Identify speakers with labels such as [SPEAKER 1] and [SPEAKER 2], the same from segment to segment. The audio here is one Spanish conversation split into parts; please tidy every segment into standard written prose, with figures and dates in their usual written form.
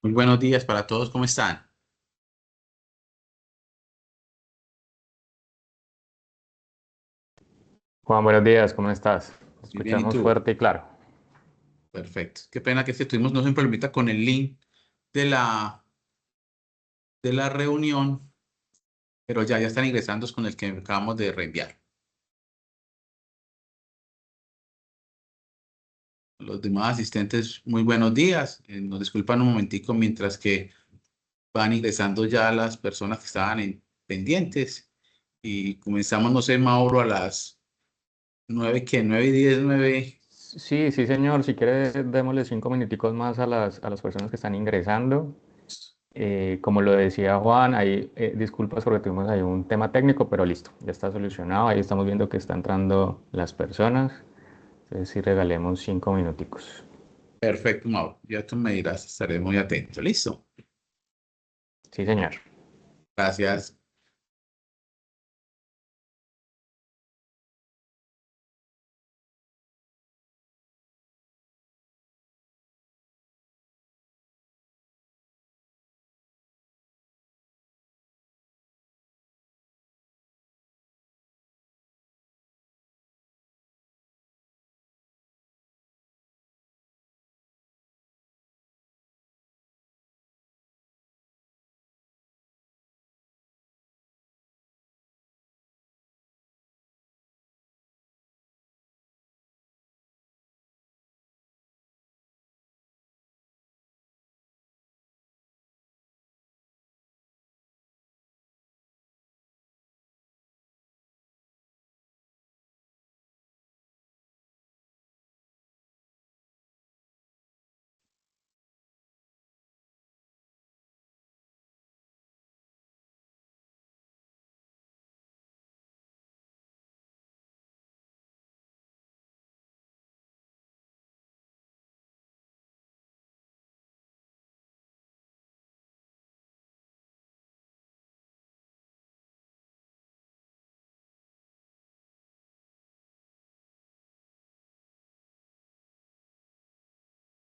[SPEAKER 1] Muy buenos días para todos, ¿cómo están?
[SPEAKER 2] Juan, buenos días, ¿cómo estás? Te
[SPEAKER 1] Muy bien, ¿y
[SPEAKER 2] escuchamos
[SPEAKER 1] tú?
[SPEAKER 2] fuerte y claro.
[SPEAKER 1] Perfecto. Qué pena que tuvimos, no se problemita con el link de la reunión, pero ya están ingresando con el que acabamos de reenviar. Los demás asistentes, muy buenos días. Nos disculpan un momentico mientras que van ingresando ya las personas que estaban pendientes. Y comenzamos, no sé, Mauro, a las 9:10, 9.
[SPEAKER 2] Sí, sí, señor. Si quiere, démosle 5 minuticos más a las personas que están ingresando. Como lo decía Juan, ahí, disculpas porque tuvimos ahí un tema técnico, pero listo, ya está solucionado. Ahí estamos viendo que están entrando las personas. Entonces, sí, regalemos 5 minuticos.
[SPEAKER 1] Perfecto, Mauro. Ya tú me dirás, estaré muy atento. Listo.
[SPEAKER 2] Sí, señor.
[SPEAKER 1] Gracias.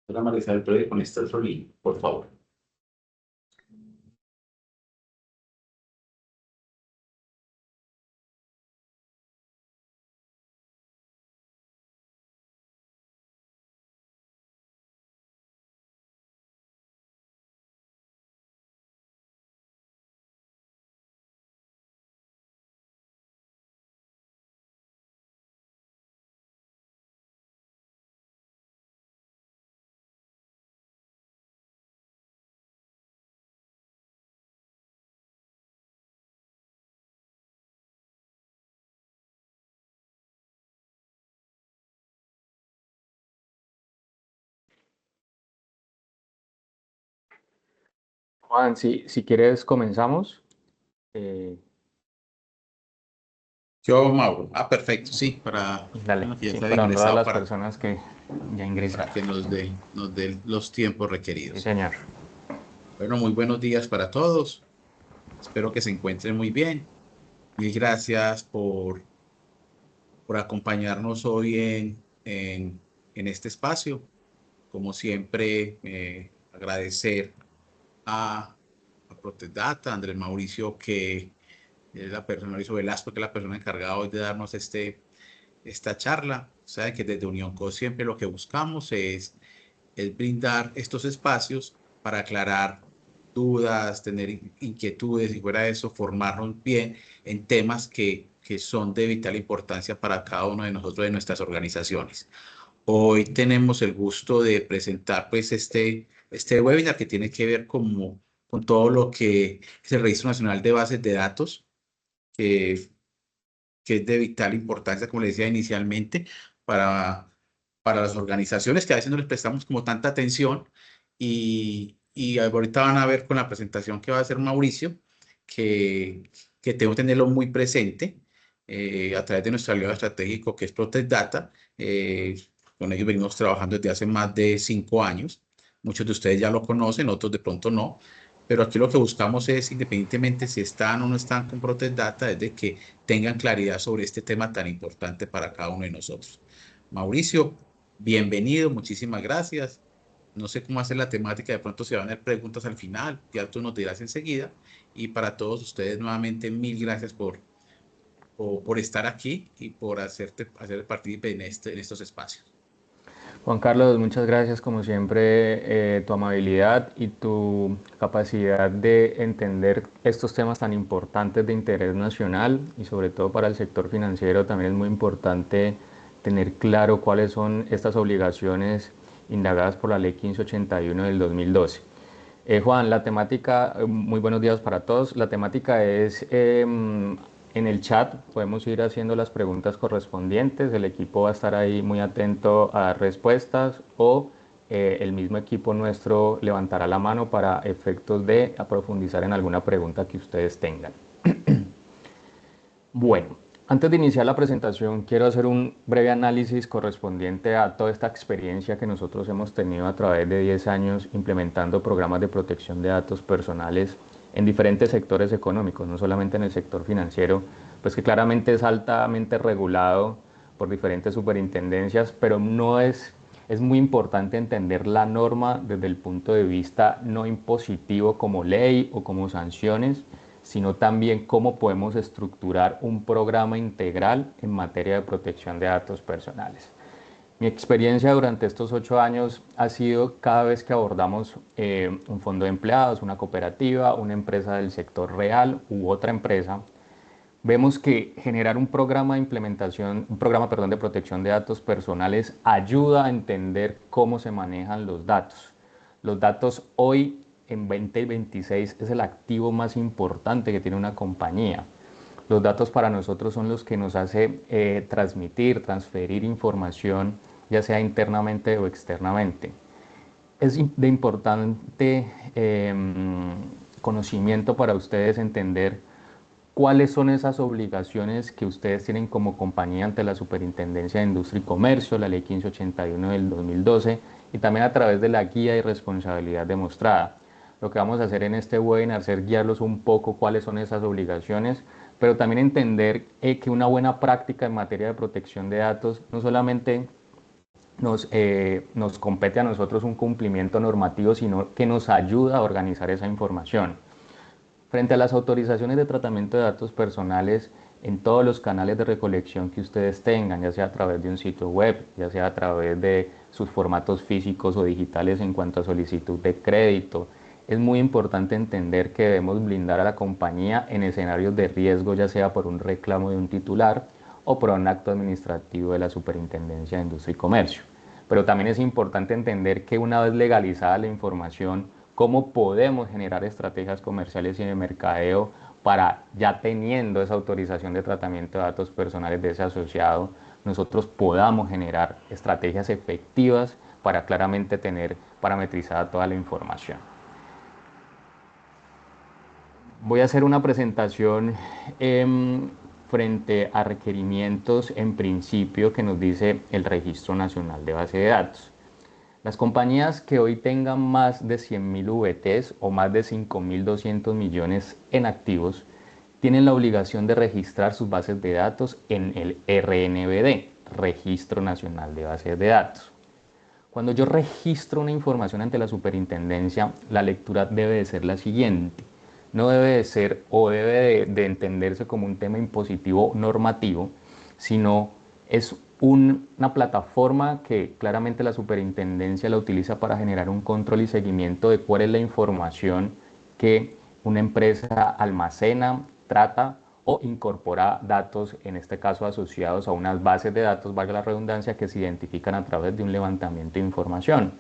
[SPEAKER 1] Para analizar el proyecto con este otro link, por favor.
[SPEAKER 2] Juan, si quieres, comenzamos. Eh,
[SPEAKER 1] Yo, Mauro. Ah, perfecto, sí,
[SPEAKER 2] Dale,
[SPEAKER 1] bueno, que ya
[SPEAKER 2] sí,
[SPEAKER 1] se había
[SPEAKER 2] para honrar a
[SPEAKER 1] ingresado
[SPEAKER 2] las
[SPEAKER 1] para,
[SPEAKER 2] personas que ya
[SPEAKER 1] para
[SPEAKER 2] ingresaron.
[SPEAKER 1] que nos dé los tiempos
[SPEAKER 2] Sí,
[SPEAKER 1] requeridos.
[SPEAKER 2] señor.
[SPEAKER 1] Bueno, muy buenos días para todos. Espero que se encuentren muy bien. Mil gracias por acompañarnos hoy en este espacio. Como siempre, agradecer a, a Protedata, a Andrés Mauricio, que es la persona, Mauricio Velasco, que es la persona encargada hoy de darnos esta charla. Saben que desde UnionCo siempre lo que buscamos es brindar estos espacios para aclarar dudas, tener inquietudes y fuera de eso, formarnos bien en temas que son de vital importancia para cada uno de nosotros, de nuestras organizaciones. Hoy tenemos el gusto de presentar pues este webinar que tiene que ver con todo lo que es el Registro Nacional de Bases de Datos, que que es de vital importancia, como le decía inicialmente, para, para las organizaciones que a veces no les prestamos como tanta atención y ahorita van a ver con la presentación que va a hacer Mauricio, que tengo que tenerlo muy presente a través de nuestro aliado estratégico que es Protect Data. Con ellos venimos trabajando desde hace más de 5 años. Muchos de ustedes ya lo conocen, otros de pronto no. Pero aquí lo que buscamos es, independientemente si están o no están con Protect Data, es de que tengan claridad sobre este tema tan importante para cada uno de nosotros. Mauricio, bienvenido, muchísimas gracias. No sé cómo hacer la temática, de pronto se van a hacer preguntas al final, ya tú nos dirás enseguida. Y para todos ustedes nuevamente, mil gracias por estar aquí y por hacer partícipe en estos espacios.
[SPEAKER 2] Juan Carlos, muchas gracias como siempre, tu amabilidad y tu capacidad de entender estos temas tan importantes de interés nacional y sobre todo para el sector financiero también es muy importante tener claro cuáles son estas obligaciones indagadas por la Ley 1581 del 2012. Juan, la temática, muy buenos días para todos. La temática es en el chat, podemos ir haciendo las preguntas correspondientes. El equipo va a estar ahí muy atento a dar respuestas o el mismo equipo nuestro levantará la mano para efectos de profundizar en alguna pregunta que ustedes tengan. Bueno, antes de iniciar la presentación, quiero hacer un breve análisis correspondiente a toda esta experiencia que nosotros hemos tenido a través de 10 años implementando programas de protección de datos personales en diferentes sectores económicos, no solamente en el sector financiero, pues que claramente es altamente regulado por diferentes superintendencias, pero es muy importante entender la norma desde el punto de vista no impositivo como ley o como sanciones, sino también cómo podemos estructurar un programa integral en materia de protección de datos personales. Mi experiencia durante estos 8 años ha sido cada vez que abordamos un fondo de empleados, una cooperativa, una empresa del sector real u otra empresa, vemos que generar un programa de implementación, un programa, perdón, de protección de datos personales ayuda a entender cómo se manejan los datos. Los datos hoy en 2026 es el activo más importante que tiene una compañía. Los datos para nosotros son los que nos hace transmitir, transferir información, ya sea internamente o externamente. Es de importante conocimiento para ustedes entender cuáles son esas obligaciones que ustedes tienen como compañía ante la Superintendencia de Industria y Comercio, la Ley 1581 del 2012 y también a través de la guía y responsabilidad demostrada. Lo que vamos a hacer en este webinar es guiarlos un poco cuáles son esas obligaciones, pero también entender que una buena práctica en materia de protección de datos no solamente nos compete a nosotros un cumplimiento normativo, sino que nos ayuda a organizar esa información. Frente a las autorizaciones de tratamiento de datos personales en todos los canales de recolección que ustedes tengan, ya sea a través de un sitio web, ya sea a través de sus formatos físicos o digitales en cuanto a solicitud de crédito, es muy importante entender que debemos blindar a la compañía en escenarios de riesgo, ya sea por un reclamo de un titular o por un acto administrativo de la Superintendencia de Industria y Comercio. Pero también es importante entender que una vez legalizada la información, cómo podemos generar estrategias comerciales y de mercadeo para, ya teniendo esa autorización de tratamiento de datos personales de ese asociado, nosotros podamos generar estrategias efectivas para claramente tener parametrizada toda la información. Voy a hacer una presentación frente a requerimientos en principio que nos dice el Registro Nacional de Base de Datos. Las compañías que hoy tengan más de 100.000 VTs o más de 5.200 millones en activos tienen la obligación de registrar sus bases de datos en el RNBD, Registro Nacional de Bases de Datos. Cuando yo registro una información ante la superintendencia, la lectura debe de ser la siguiente. No debe de ser o debe de entenderse como un tema impositivo normativo, sino es una plataforma que claramente la superintendencia la utiliza para generar un control y seguimiento de cuál es la información que una empresa almacena, trata o incorpora datos, en este caso asociados a unas bases de datos, valga la redundancia, que se identifican a través de un levantamiento de información.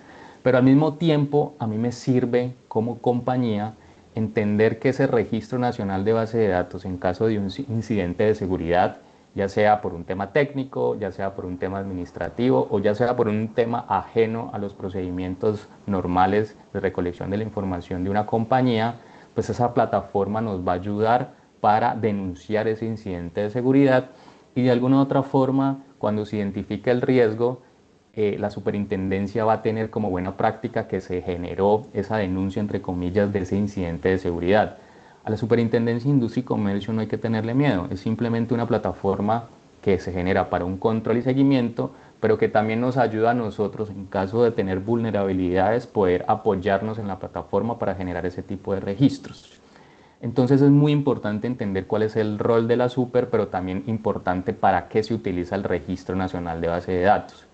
[SPEAKER 2] Pero al mismo tiempo, a mí me sirve como compañía entender que ese registro nacional de base de datos, en caso de un incidente de seguridad, ya sea por un tema técnico, ya sea por un tema administrativo o ya sea por un tema ajeno a los procedimientos normales de recolección de la información de una compañía, pues esa plataforma nos va a ayudar para denunciar ese incidente de seguridad y de alguna u otra forma, cuando se identifique el riesgo, la superintendencia va a tener como buena práctica que se generó esa denuncia, entre comillas, de ese incidente de seguridad. A la Superintendencia de Industria y Comercio no hay que tenerle miedo, es simplemente una plataforma que se genera para un control y seguimiento, pero que también nos ayuda a nosotros, en caso de tener vulnerabilidades, poder apoyarnos en la plataforma para generar ese tipo de registros. Entonces es muy importante entender cuál es el rol de la super, pero también importante para qué se utiliza el Registro Nacional de Base de Datos.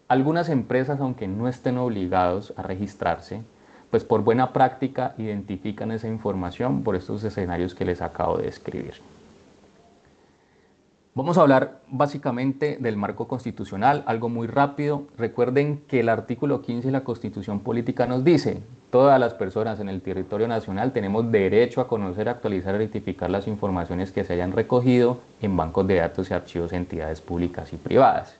[SPEAKER 2] Algunas empresas, aunque no estén obligados a registrarse, pues por buena práctica identifican esa información por estos escenarios que les acabo de describir. Vamos a hablar básicamente del marco constitucional, algo muy rápido. Recuerden que el artículo 15 de la Constitución Política nos dice: todas las personas en el territorio nacional tenemos derecho a conocer, actualizar y rectificar las informaciones que se hayan recogido en bancos de datos y archivos de entidades públicas y privadas.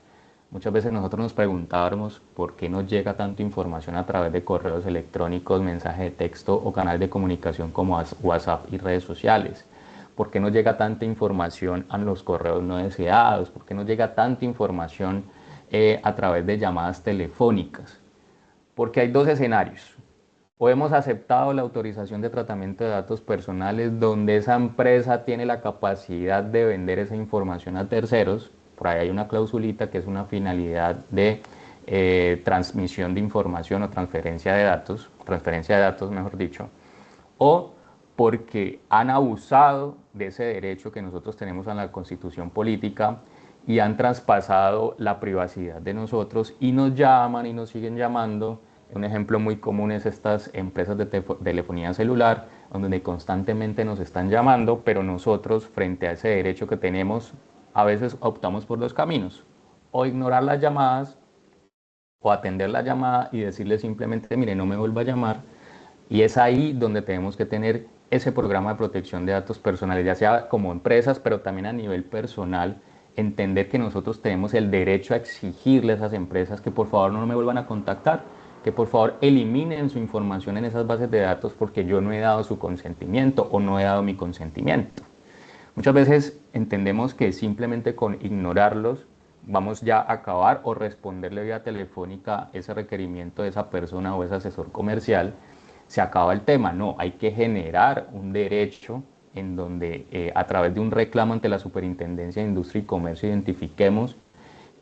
[SPEAKER 2] Muchas veces nosotros nos preguntábamos por qué nos llega tanta información a través de correos electrónicos, mensaje de texto o canal de comunicación como WhatsApp y redes sociales. ¿Por qué nos llega tanta información a los correos no deseados? ¿Por qué nos llega tanta información a través de llamadas telefónicas? Porque hay dos escenarios. O hemos aceptado la autorización de tratamiento de datos personales donde esa empresa tiene la capacidad de vender esa información a terceros. Por ahí hay una clausulita que es una finalidad de transmisión de información o transferencia de datos, mejor dicho. O porque han abusado de ese derecho que nosotros tenemos en la Constitución Política y han traspasado la privacidad de nosotros y nos llaman y nos siguen llamando. Un ejemplo muy común es estas empresas de telefonía celular, donde constantemente nos están llamando, pero nosotros, frente a ese derecho que tenemos, a veces optamos por dos caminos: o ignorar las llamadas, o atender la llamada y decirle simplemente, mire, no me vuelva a llamar. Y es ahí donde tenemos que tener ese programa de protección de datos personales, ya sea como empresas, pero también a nivel personal, entender que nosotros tenemos el derecho a exigirle a esas empresas que por favor no me vuelvan a contactar, que por favor eliminen su información en esas bases de datos porque yo no he dado su consentimiento o no he dado mi consentimiento. Muchas veces entendemos que simplemente con ignorarlos vamos ya a acabar o responderle vía telefónica ese requerimiento de esa persona o ese asesor comercial, se acaba el tema. No, hay que generar un derecho en donde a través de un reclamo ante la Superintendencia de Industria y Comercio identifiquemos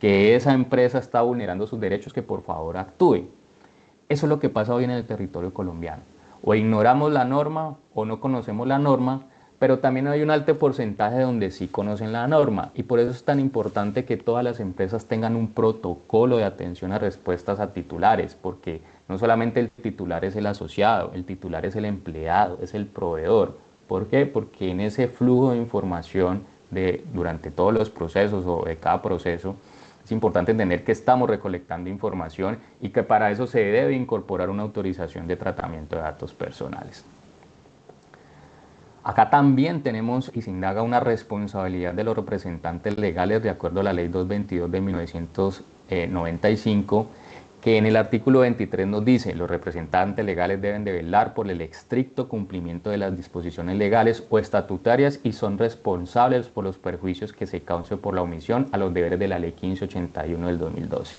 [SPEAKER 2] que esa empresa está vulnerando sus derechos, que por favor actúe. Eso es lo que pasa hoy en el territorio colombiano. O ignoramos la norma o no conocemos la norma, pero también hay un alto porcentaje donde sí conocen la norma, y por eso es tan importante que todas las empresas tengan un protocolo de atención a respuestas a titulares, porque no solamente el titular es el asociado, el titular es el empleado, es el proveedor. ¿Por qué? Porque en ese flujo de información durante todos los procesos o de cada proceso, es importante entender que estamos recolectando información y que para eso se debe incorporar una autorización de tratamiento de datos personales. Acá también tenemos y se indaga una responsabilidad de los representantes legales de acuerdo a la Ley 222 de 1995, que en el artículo 23 nos dice: los representantes legales deben de velar por el estricto cumplimiento de las disposiciones legales o estatutarias y son responsables por los perjuicios que se causen por la omisión a los deberes de la Ley 1581 del 2012.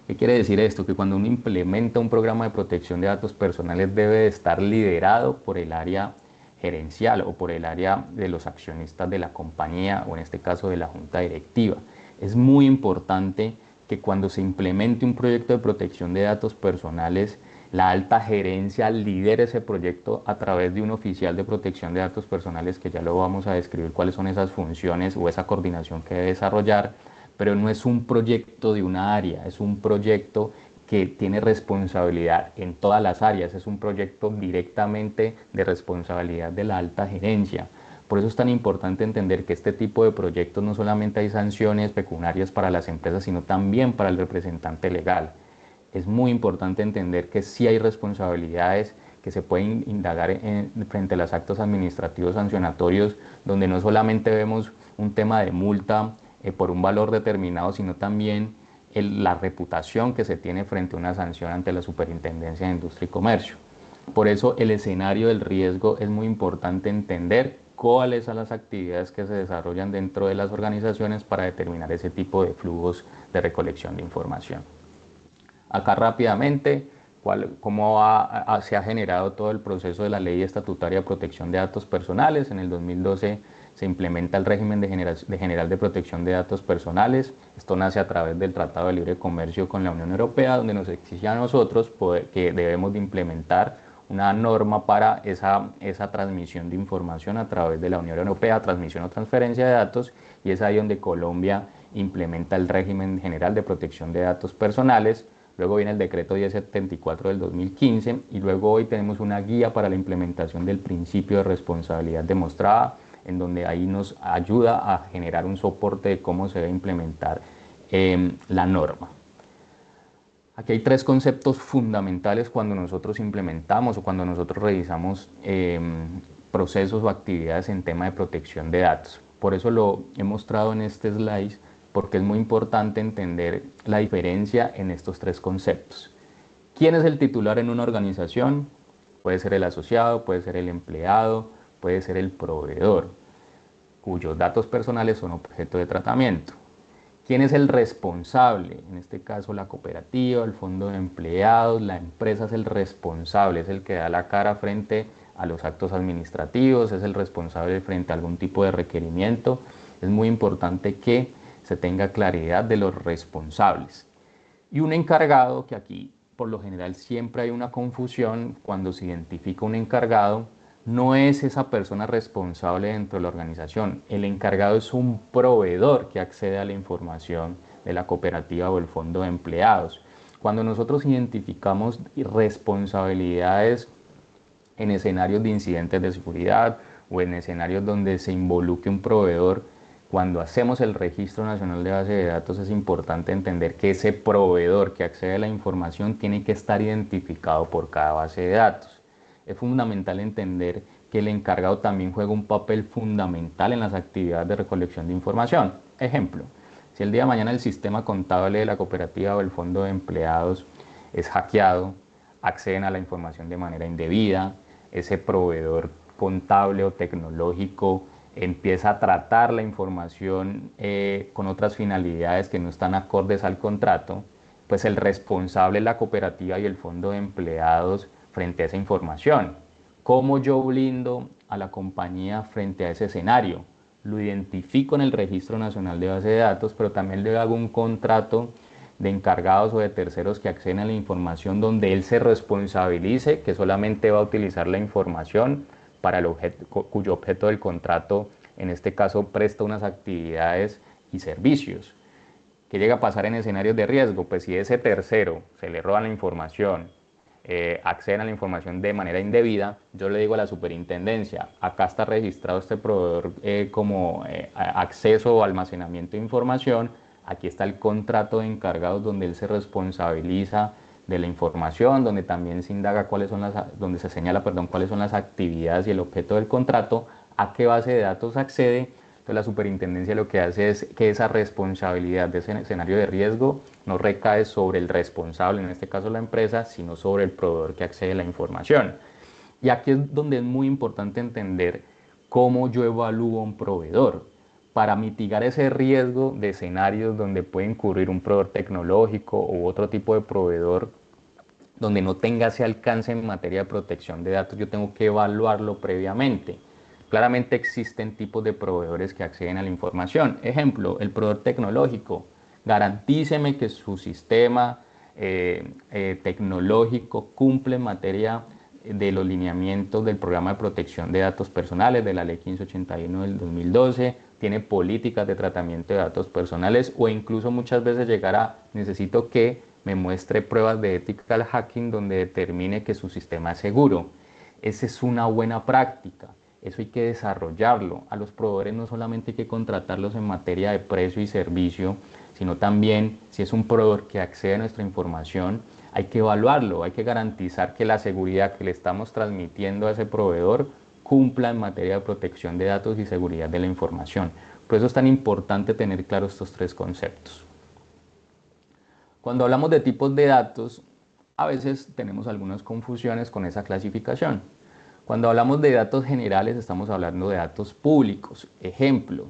[SPEAKER 2] ¿Qué quiere decir esto? Que cuando uno implementa un programa de protección de datos personales debe de estar liderado por el área gerencial o por el área de los accionistas de la compañía, o en este caso de la junta directiva. Es muy importante que cuando se implemente un proyecto de protección de datos personales, la alta gerencia lidere ese proyecto a través de un oficial de protección de datos personales, que ya lo vamos a describir cuáles son esas funciones o esa coordinación que debe desarrollar, pero no es un proyecto de una área, es un proyecto que tiene responsabilidad en todas las áreas, es un proyecto directamente de responsabilidad de la alta gerencia. Por eso es tan importante entender que este tipo de proyectos no solamente hay sanciones pecuniarias para las empresas, sino también para el representante legal. Es muy importante entender que sí hay responsabilidades que se pueden indagar frente a los actos administrativos sancionatorios, donde no solamente vemos un tema de multa por un valor determinado, sino también la reputación que se tiene frente a una sanción ante la Superintendencia de Industria y Comercio. Por eso el escenario del riesgo es muy importante entender cuáles son las actividades que se desarrollan dentro de las organizaciones para determinar ese tipo de flujos de recolección de información. Acá rápidamente, cómo se ha generado todo el proceso de la Ley Estatutaria de Protección de Datos Personales. En el 2012 se implementa el régimen general de protección de datos personales. Esto nace a través del Tratado de Libre Comercio con la Unión Europea, donde nos exige a nosotros que debemos de implementar una norma para esa transmisión de información a través de la Unión Europea, transmisión o transferencia de datos, y es ahí donde Colombia implementa el régimen general de protección de datos personales. Luego viene el decreto 1074 del 2015 y luego hoy tenemos una guía para la implementación del principio de responsabilidad demostrada, en donde ahí nos ayuda a generar un soporte de cómo se debe implementar la norma. Aquí hay tres conceptos fundamentales cuando nosotros implementamos o cuando nosotros revisamos procesos o actividades en tema de protección de datos. Por eso lo he mostrado en este slide, porque es muy importante entender la diferencia en estos tres conceptos. ¿Quién es el titular en una organización? Puede ser el asociado, puede ser el empleado, puede ser el proveedor, cuyos datos personales son objeto de tratamiento. ¿Quién es el responsable? En este caso la cooperativa, el fondo de empleados, la empresa es el responsable, es el que da la cara frente a los actos administrativos, es el responsable frente a algún tipo de requerimiento. Es muy importante que se tenga claridad de los responsables. Y un encargado, que aquí por lo general siempre hay una confusión cuando se identifica un encargado, no es esa persona responsable dentro de la organización. El encargado es un proveedor que accede a la información de la cooperativa o el fondo de empleados. Cuando nosotros identificamos responsabilidades en escenarios de incidentes de seguridad o en escenarios donde se involucre un proveedor, cuando hacemos el Registro Nacional de Base de Datos es importante entender que ese proveedor que accede a la información tiene que estar identificado por cada base de datos. Es fundamental entender que el encargado también juega un papel fundamental en las actividades de recolección de información. Ejemplo, si el día de mañana el sistema contable de la cooperativa o el fondo de empleados es hackeado, acceden a la información de manera indebida, ese proveedor contable o tecnológico empieza a tratar la información con otras finalidades que no están acordes al contrato, pues el responsable es la cooperativa y el fondo de empleados frente a esa información. ¿Cómo yo blindo a la compañía frente a ese escenario? Lo identifico en el Registro Nacional de Base de Datos, pero también le hago un contrato de encargados o de terceros que acceden a la información donde él se responsabilice que solamente va a utilizar la información para el cuyo objeto del contrato, en este caso, presta unas actividades y servicios. ¿Qué llega a pasar en escenarios de riesgo? Pues si ese tercero se le roba la información, acceden a la información de manera indebida, yo le digo a la superintendencia, acá está registrado este proveedor como acceso o almacenamiento de información, aquí está el contrato de encargados donde él se responsabiliza de la información, donde también se indaga donde se señala, cuáles son las actividades y el objeto del contrato, a qué base de datos accede. Entonces la superintendencia lo que hace es que esa responsabilidad de ese escenario de riesgo no recae sobre el responsable, en este caso la empresa, sino sobre el proveedor que accede a la información. Y aquí es donde es muy importante entender cómo yo evalúo un proveedor para mitigar ese riesgo de escenarios donde puede incurrir un proveedor tecnológico u otro tipo de proveedor donde no tenga ese alcance en materia de protección de datos. Yo tengo que evaluarlo previamente. Claramente existen tipos de proveedores que acceden a la información. Ejemplo, el proveedor tecnológico. Garantíceme que su sistema tecnológico cumple en materia de los lineamientos del programa de protección de datos personales de la ley 1581 del 2012, tiene políticas de tratamiento de datos personales o incluso muchas veces llegará, necesito que me muestre pruebas de ethical hacking donde determine que su sistema es seguro. Esa es una buena práctica. Eso hay que desarrollarlo. A los proveedores no solamente hay que contratarlos en materia de precio y servicio, sino también si es un proveedor que accede a nuestra información, hay que evaluarlo, hay que garantizar que la seguridad que le estamos transmitiendo a ese proveedor cumpla en materia de protección de datos y seguridad de la información. Por eso es tan importante tener claros estos tres conceptos. Cuando hablamos de tipos de datos, a veces tenemos algunas confusiones con esa clasificación. Cuando hablamos de datos generales, estamos hablando de datos públicos. Ejemplo,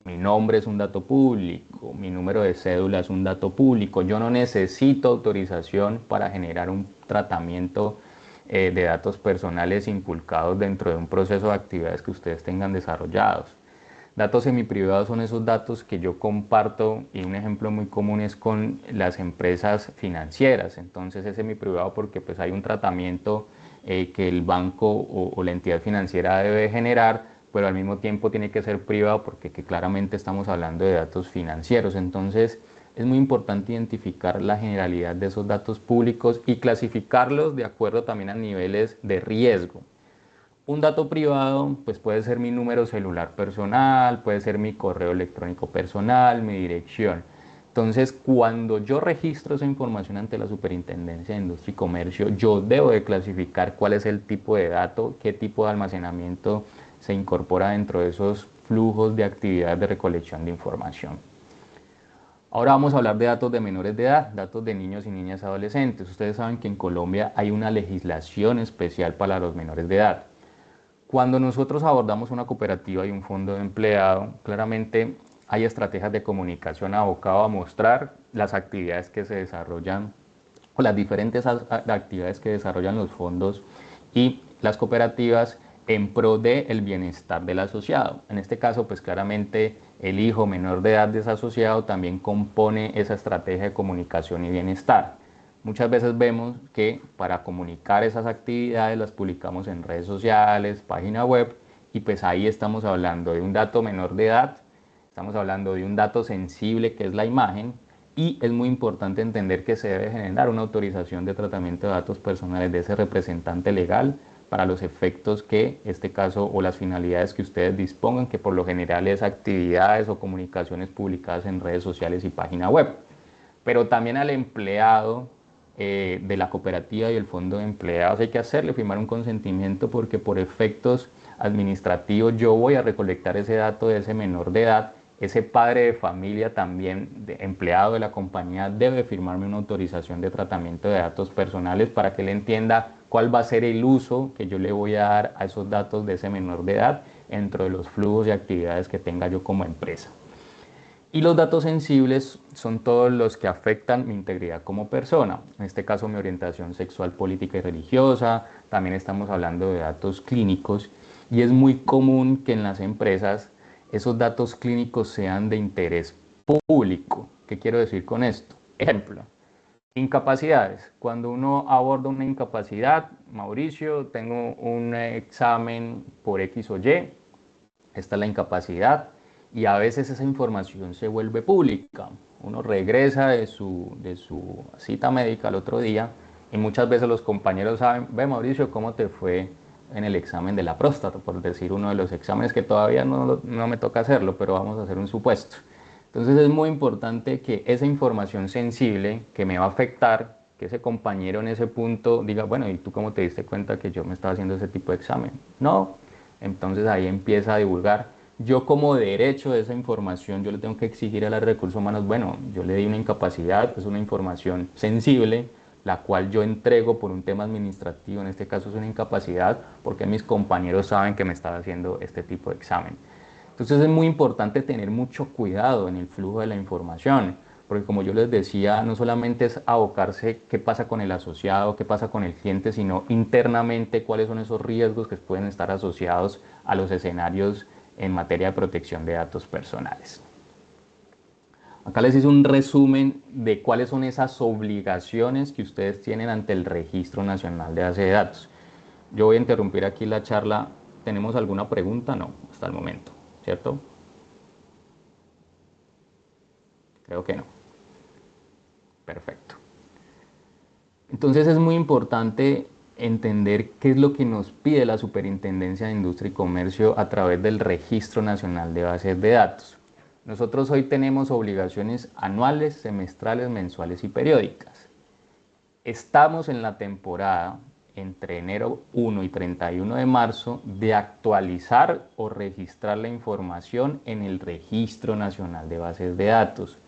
[SPEAKER 2] mi nombre es un dato público, mi número de cédula es un dato público. Yo no necesito autorización para generar un tratamiento de datos personales inculcados dentro de un proceso de actividades que ustedes tengan desarrollados. Datos semiprivados son esos datos que yo comparto, y un ejemplo muy común es con las empresas financieras. Entonces es semiprivado porque pues hay un tratamiento que el banco o la entidad financiera debe generar, pero al mismo tiempo tiene que ser privado porque que claramente estamos hablando de datos financieros. Entonces es muy importante identificar la generalidad de esos datos públicos y clasificarlos de acuerdo también a niveles de riesgo. Un dato privado pues puede ser mi número celular personal, puede ser mi correo electrónico personal, mi dirección. Entonces, cuando yo registro esa información ante la Superintendencia de Industria y Comercio, yo debo de clasificar cuál es el tipo de dato, qué tipo de almacenamiento se incorpora dentro de esos flujos de actividad de recolección de información. Ahora vamos a hablar de datos de menores de edad, datos de niños y niñas adolescentes. Ustedes saben que en Colombia hay una legislación especial para los menores de edad. Cuando nosotros abordamos una cooperativa y un fondo de empleado, claramente hay estrategias de comunicación abocadas a mostrar las actividades que se desarrollan o las diferentes actividades que desarrollan los fondos y las cooperativas en pro del bienestar del asociado. En este caso, pues claramente el hijo menor de edad de ese asociado también compone esa estrategia de comunicación y bienestar. Muchas veces vemos que para comunicar esas actividades las publicamos en redes sociales, página web, y pues ahí estamos hablando de un dato menor de edad, estamos hablando de un dato sensible que es la imagen, y es muy importante entender que se debe generar una autorización de tratamiento de datos personales de ese representante legal para los efectos que este caso o las finalidades que ustedes dispongan, que por lo general es actividades o comunicaciones publicadas en redes sociales y página web. Pero también al empleado de la cooperativa y el fondo de empleados hay que hacerle firmar un consentimiento, porque por efectos administrativos yo voy a recolectar ese dato de ese menor de edad. Ese padre de familia también, empleado de la compañía, debe firmarme una autorización de tratamiento de datos personales para que él entienda cuál va a ser el uso que yo le voy a dar a esos datos de ese menor de edad dentro de los flujos y actividades que tenga yo como empresa. Y los datos sensibles son todos los que afectan mi integridad como persona, en este caso mi orientación sexual, política y religiosa. También estamos hablando de datos clínicos, y es muy común que en las empresas esos datos clínicos sean de interés público. ¿Qué quiero decir con esto? Ejemplo, incapacidades. Cuando uno aborda una incapacidad, Mauricio, tengo un examen por X o Y, esta es la incapacidad, y a veces esa información se vuelve pública. Uno regresa de su cita médica al otro día y muchas veces los compañeros saben: ve, Mauricio, ¿cómo te fue en el examen de la próstata? Por decir uno de los exámenes que todavía no me toca hacerlo, pero vamos a hacer un supuesto. Entonces es muy importante que esa información sensible que me va a afectar, que ese compañero en ese punto diga: bueno, ¿y tú cómo te diste cuenta que yo me estaba haciendo ese tipo de examen? No. Entonces ahí empieza a divulgar. Yo como derecho de esa información, yo le tengo que exigir a los recursos humanos: bueno, yo le di una incapacidad, es una información sensible, la cual yo entrego por un tema administrativo, en este caso es una incapacidad, porque mis compañeros saben que me estaba haciendo este tipo de examen. Entonces es muy importante tener mucho cuidado en el flujo de la información, porque como yo les decía, no solamente es abocarse qué pasa con el asociado, qué pasa con el cliente, sino internamente cuáles son esos riesgos que pueden estar asociados a los escenarios en materia de protección de datos personales. Acá les hice un resumen de cuáles son esas obligaciones que ustedes tienen ante el Registro Nacional de Base de Datos. Yo voy a interrumpir aquí la charla. ¿Tenemos alguna pregunta? No, hasta el momento, ¿cierto? Creo que no. Perfecto. Entonces es muy importante entender qué es lo que nos pide la Superintendencia de Industria y Comercio a través del Registro Nacional de Bases de Datos. Nosotros hoy tenemos obligaciones anuales, semestrales, mensuales y periódicas. Estamos en la temporada entre enero 1 y 31 de marzo de actualizar o registrar la información en el Registro Nacional de Bases de Datos.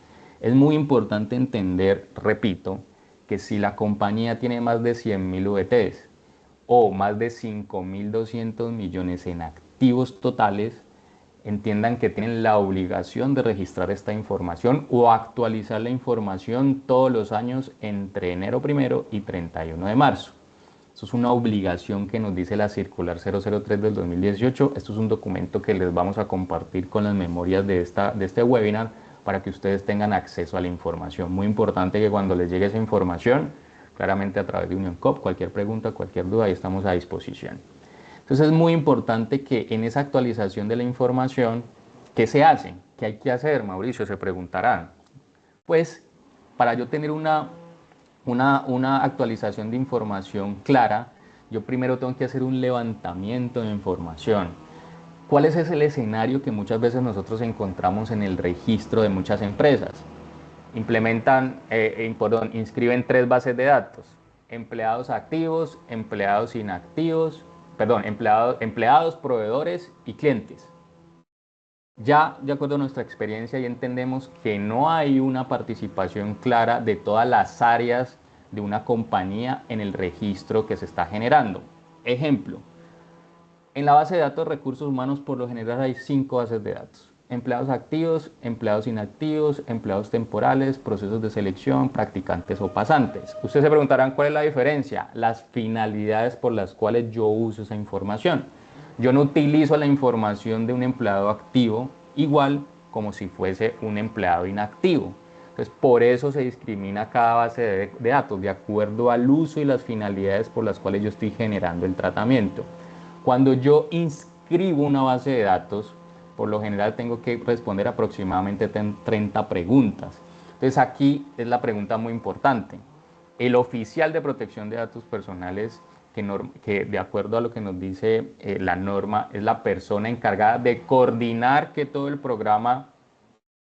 [SPEAKER 2] Es muy importante entender, repito, que si la compañía tiene más de 100.000 VTs o más de 5.200 millones en activos totales, entiendan que tienen la obligación de registrar esta información o actualizar la información todos los años entre enero 1 y 31 de marzo. Esto es una obligación que nos dice la circular 003 del 2018. Esto es un documento que les vamos a compartir con las memorias de este webinar para que ustedes tengan acceso a la información. Muy importante que cuando les llegue esa información, claramente a través de UnionCop, cualquier pregunta, cualquier duda, ahí estamos a disposición. Entonces es muy importante que en esa actualización de la información, ¿qué se hace? ¿Qué hay que hacer, Mauricio? Se preguntarán. Pues para yo tener una actualización de información clara, yo primero tengo que hacer un levantamiento de información. ¿Cuál es el escenario que muchas veces nosotros encontramos en el registro de muchas empresas? Inscriben 3 bases de datos: empleados activos, empleados inactivos, empleados, proveedores y clientes. Ya de acuerdo a nuestra experiencia, ya entendemos que no hay una participación clara de todas las áreas de una compañía en el registro que se está generando. Ejemplo, en la base de datos de recursos humanos por lo general hay 5 bases de datos: empleados activos, empleados inactivos, empleados temporales, procesos de selección, practicantes o pasantes. Ustedes se preguntarán cuál es la diferencia, las finalidades por las cuales yo uso esa información. Yo no utilizo la información de un empleado activo igual como si fuese un empleado inactivo. Entonces, por eso se discrimina cada base de datos de acuerdo al uso y las finalidades por las cuales yo estoy generando el tratamiento. Cuando yo inscribo una base de datos, por lo general tengo que responder aproximadamente 30 preguntas. Entonces aquí es la pregunta muy importante. El oficial de protección de datos personales, que de acuerdo a lo que nos dice la norma, es la persona encargada de coordinar que todo el programa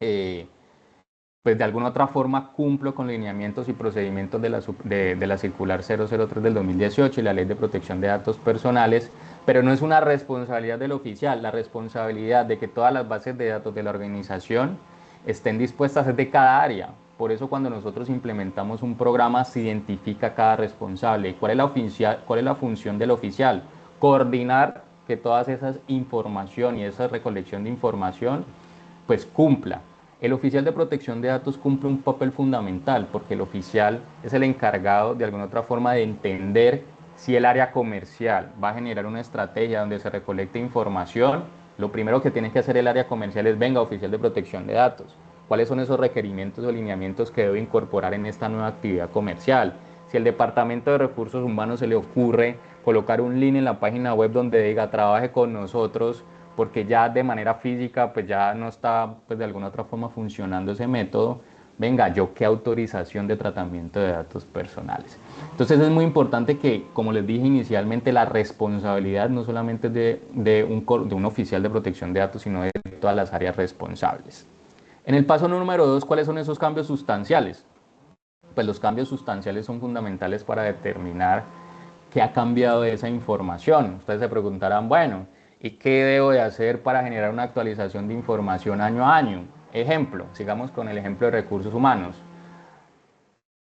[SPEAKER 2] pues de alguna otra forma cumplo con lineamientos y procedimientos de la circular 003 del 2018 y la ley de protección de datos personales, pero no es una responsabilidad del oficial. La responsabilidad de que todas las bases de datos de la organización estén dispuestas es de cada área. Por eso cuando nosotros implementamos un programa se identifica cada responsable. ¿Cuál es la función del oficial? Coordinar que todas esas información y esa recolección de información pues cumpla. El oficial de protección de datos cumple un papel fundamental porque el oficial es el encargado de alguna otra forma de entender si el área comercial va a generar una estrategia donde se recolecte información. Lo primero que tiene que hacer el área comercial es: venga, oficial de protección de datos, ¿cuáles son esos requerimientos o lineamientos que debo incorporar en esta nueva actividad comercial? Si el departamento de recursos humanos se le ocurre colocar un link en la página web donde diga trabaje con nosotros, porque ya de manera física pues ya no está pues de alguna otra forma funcionando ese método, venga, yo qué autorización de tratamiento de datos personales. Entonces es muy importante que, como les dije inicialmente, la responsabilidad no solamente es de un oficial de protección de datos, sino de todas las áreas responsables. En el paso número 2, ¿cuáles son esos cambios sustanciales? Pues los cambios sustanciales son fundamentales para determinar qué ha cambiado de esa información. Ustedes se preguntarán, bueno, ¿y qué debo de hacer para generar una actualización de información año a año? Ejemplo, sigamos con el ejemplo de recursos humanos.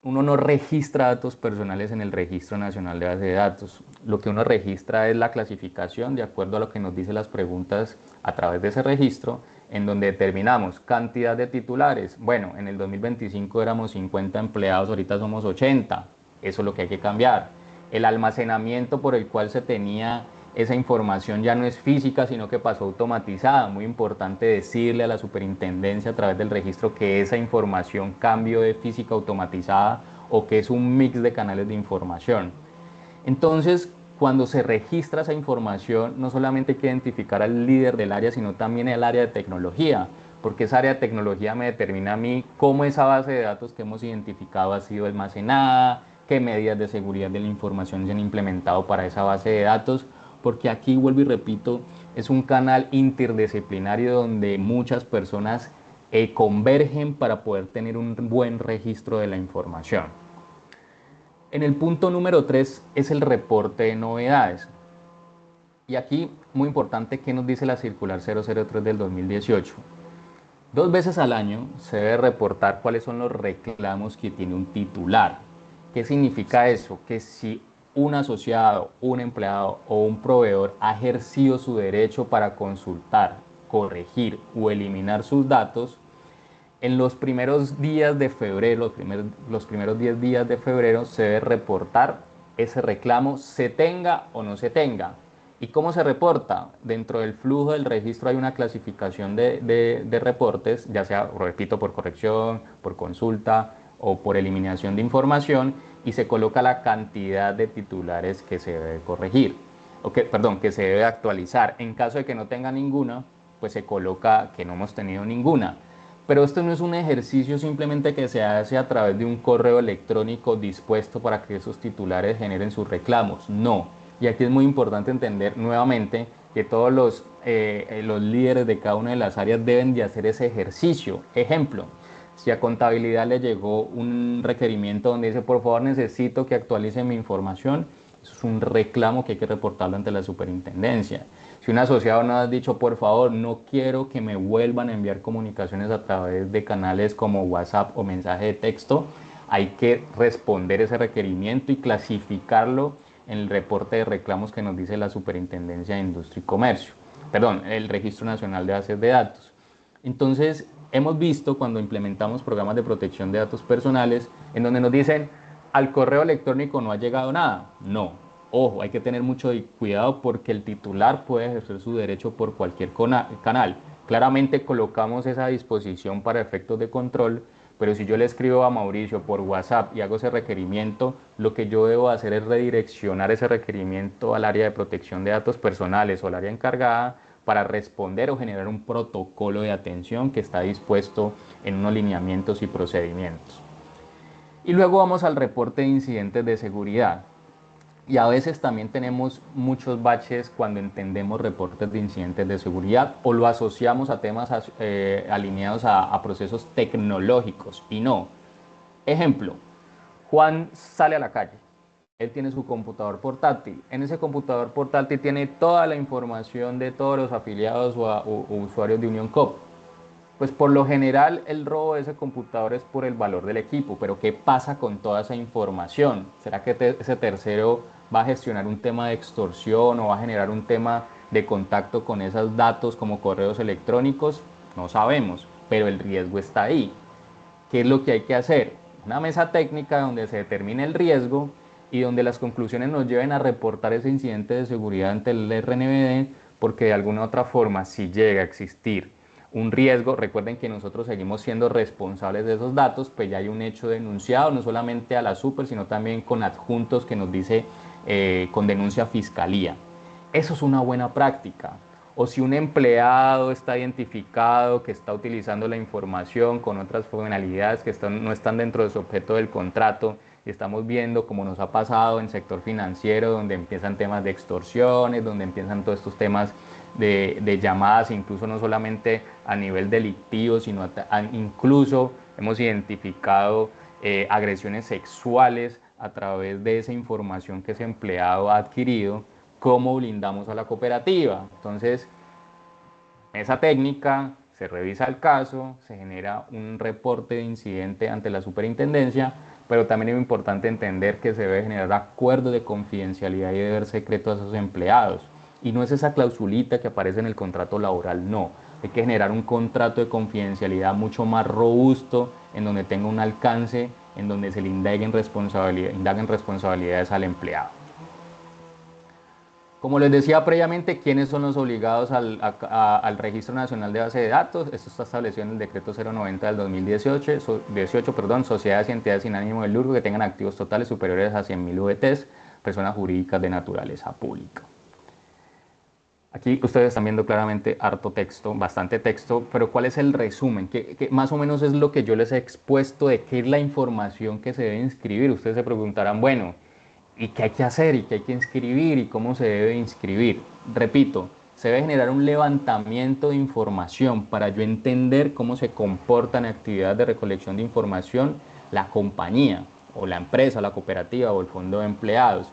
[SPEAKER 2] Uno no registra datos personales en el Registro Nacional de Base de Datos. Lo que uno registra es la clasificación de acuerdo a lo que nos dicen las preguntas a través de ese registro, en donde determinamos cantidad de titulares. Bueno, en el 2025 éramos 50 empleados, ahorita somos 80. Eso es lo que hay que cambiar. El almacenamiento por el cual se tenía esa información ya no es física, sino que pasó automatizada. Muy importante decirle a la superintendencia a través del registro que esa información cambió de física automatizada o que es un mix de canales de información. Entonces, cuando se registra esa información, no solamente hay que identificar al líder del área, sino también el área de tecnología, porque esa área de tecnología me determina a mí cómo esa base de datos que hemos identificado ha sido almacenada, qué medidas de seguridad de la información se han implementado para esa base de datos, porque aquí, vuelvo y repito, es un canal interdisciplinario donde muchas personas convergen para poder tener un buen registro de la información. En el punto número 3 es el reporte de novedades. Y aquí, muy importante, ¿qué nos dice la circular 003 del 2018? 2 veces al año se debe reportar cuáles son los reclamos que tiene un titular. ¿Qué significa eso? Que si un asociado, un empleado o un proveedor ha ejercido su derecho para consultar, corregir o eliminar sus datos, en los primeros días de febrero, los primeros 10 días de febrero, se debe reportar ese reclamo se tenga o no se tenga. ¿Y cómo se reporta? Dentro del flujo del registro hay una clasificación de reportes, ya sea, repito, por corrección, por consulta o por eliminación de información, y se coloca la cantidad de titulares que se debe corregir, perdón, que se debe actualizar. En caso de que no tenga ninguna, pues se coloca que no hemos tenido ninguna. Pero esto no es un ejercicio simplemente que se hace a través de un correo electrónico dispuesto para que esos titulares generen sus reclamos. No. Y aquí es muy importante entender nuevamente que todos los líderes de cada una de las áreas deben de hacer ese ejercicio. Ejemplo, si a contabilidad le llegó un requerimiento donde dice, por favor, necesito que actualice mi información, eso es un reclamo que hay que reportarlo ante la superintendencia. Si un asociado nos ha dicho, por favor, no quiero que me vuelvan a enviar comunicaciones a través de canales como WhatsApp o mensaje de texto, hay que responder ese requerimiento y clasificarlo en el reporte de reclamos que nos dice la Superintendencia de Industria y Comercio. Perdón, el Registro Nacional de Bases de Datos. Entonces, hemos visto cuando implementamos programas de protección de datos personales en donde nos dicen, al correo electrónico no ha llegado nada. No. Ojo, hay que tener mucho cuidado porque el titular puede ejercer su derecho por cualquier canal. Claramente colocamos esa disposición para efectos de control, pero si yo le escribo a Mauricio por WhatsApp y hago ese requerimiento, lo que yo debo hacer es redireccionar ese requerimiento al área de protección de datos personales o al área encargada para responder o generar un protocolo de atención que está dispuesto en unos lineamientos y procedimientos. Y luego vamos al reporte de incidentes de seguridad. Y a veces también tenemos muchos baches cuando entendemos reportes de incidentes de seguridad o lo asociamos a temas alineados a procesos tecnológicos y no. Ejemplo, Juan sale a la calle. Él tiene su computador portátil. En ese computador portátil tiene toda la información de todos los afiliados o usuarios de Unión Cop. Pues por lo general el robo de ese computador es por el valor del equipo, pero ¿qué pasa con toda esa información? ¿Será que ese tercero va a gestionar un tema de extorsión o va a generar un tema de contacto con esos datos como correos electrónicos? No sabemos, pero el riesgo está ahí. ¿Qué es lo que hay que hacer? Una mesa técnica donde se determine el riesgo y donde las conclusiones nos lleven a reportar ese incidente de seguridad ante el RNBD, porque de alguna u otra forma, si llega a existir un riesgo, recuerden que nosotros seguimos siendo responsables de esos datos, pues ya hay un hecho denunciado, no solamente a la super, sino también con adjuntos que nos dice con denuncia a fiscalía. Eso es una buena práctica. O si un empleado está identificado que está utilizando la información con otras finalidades que no están dentro de su objeto del contrato, y estamos viendo como nos ha pasado en el sector financiero, donde empiezan temas de extorsiones, donde empiezan todos estos temas de llamadas, incluso no solamente a nivel delictivo, sino incluso hemos identificado agresiones sexuales a través de esa información que ese empleado ha adquirido. ¿Cómo blindamos a la cooperativa? Entonces, esa técnica, se revisa el caso, se genera un reporte de incidente ante la superintendencia, pero también es importante entender que se debe generar acuerdos de confidencialidad y deber secreto a esos empleados. Y no es esa clausulita que aparece en el contrato laboral, no. Hay que generar un contrato de confidencialidad mucho más robusto, en donde tenga un alcance, en donde se le indaguen responsabilidades al empleado. Como les decía previamente, ¿quiénes son los obligados al Registro Nacional de Base de Datos? Esto está establecido en el Decreto 090 del 2018, sociedades y entidades sin ánimo de lucro que tengan activos totales superiores a 100.000 VTs, personas jurídicas de naturaleza pública. Aquí ustedes están viendo claramente harto texto, bastante texto, pero ¿cuál es el resumen? Que más o menos es lo que yo les he expuesto de qué es la información que se debe inscribir. Ustedes se preguntarán, bueno, ¿y qué hay que hacer? ¿Y qué hay que inscribir? ¿Y cómo se debe inscribir? Repito, se debe generar un levantamiento de información para yo entender cómo se comporta en actividades de recolección de información la compañía o la empresa, la cooperativa o el fondo de empleados.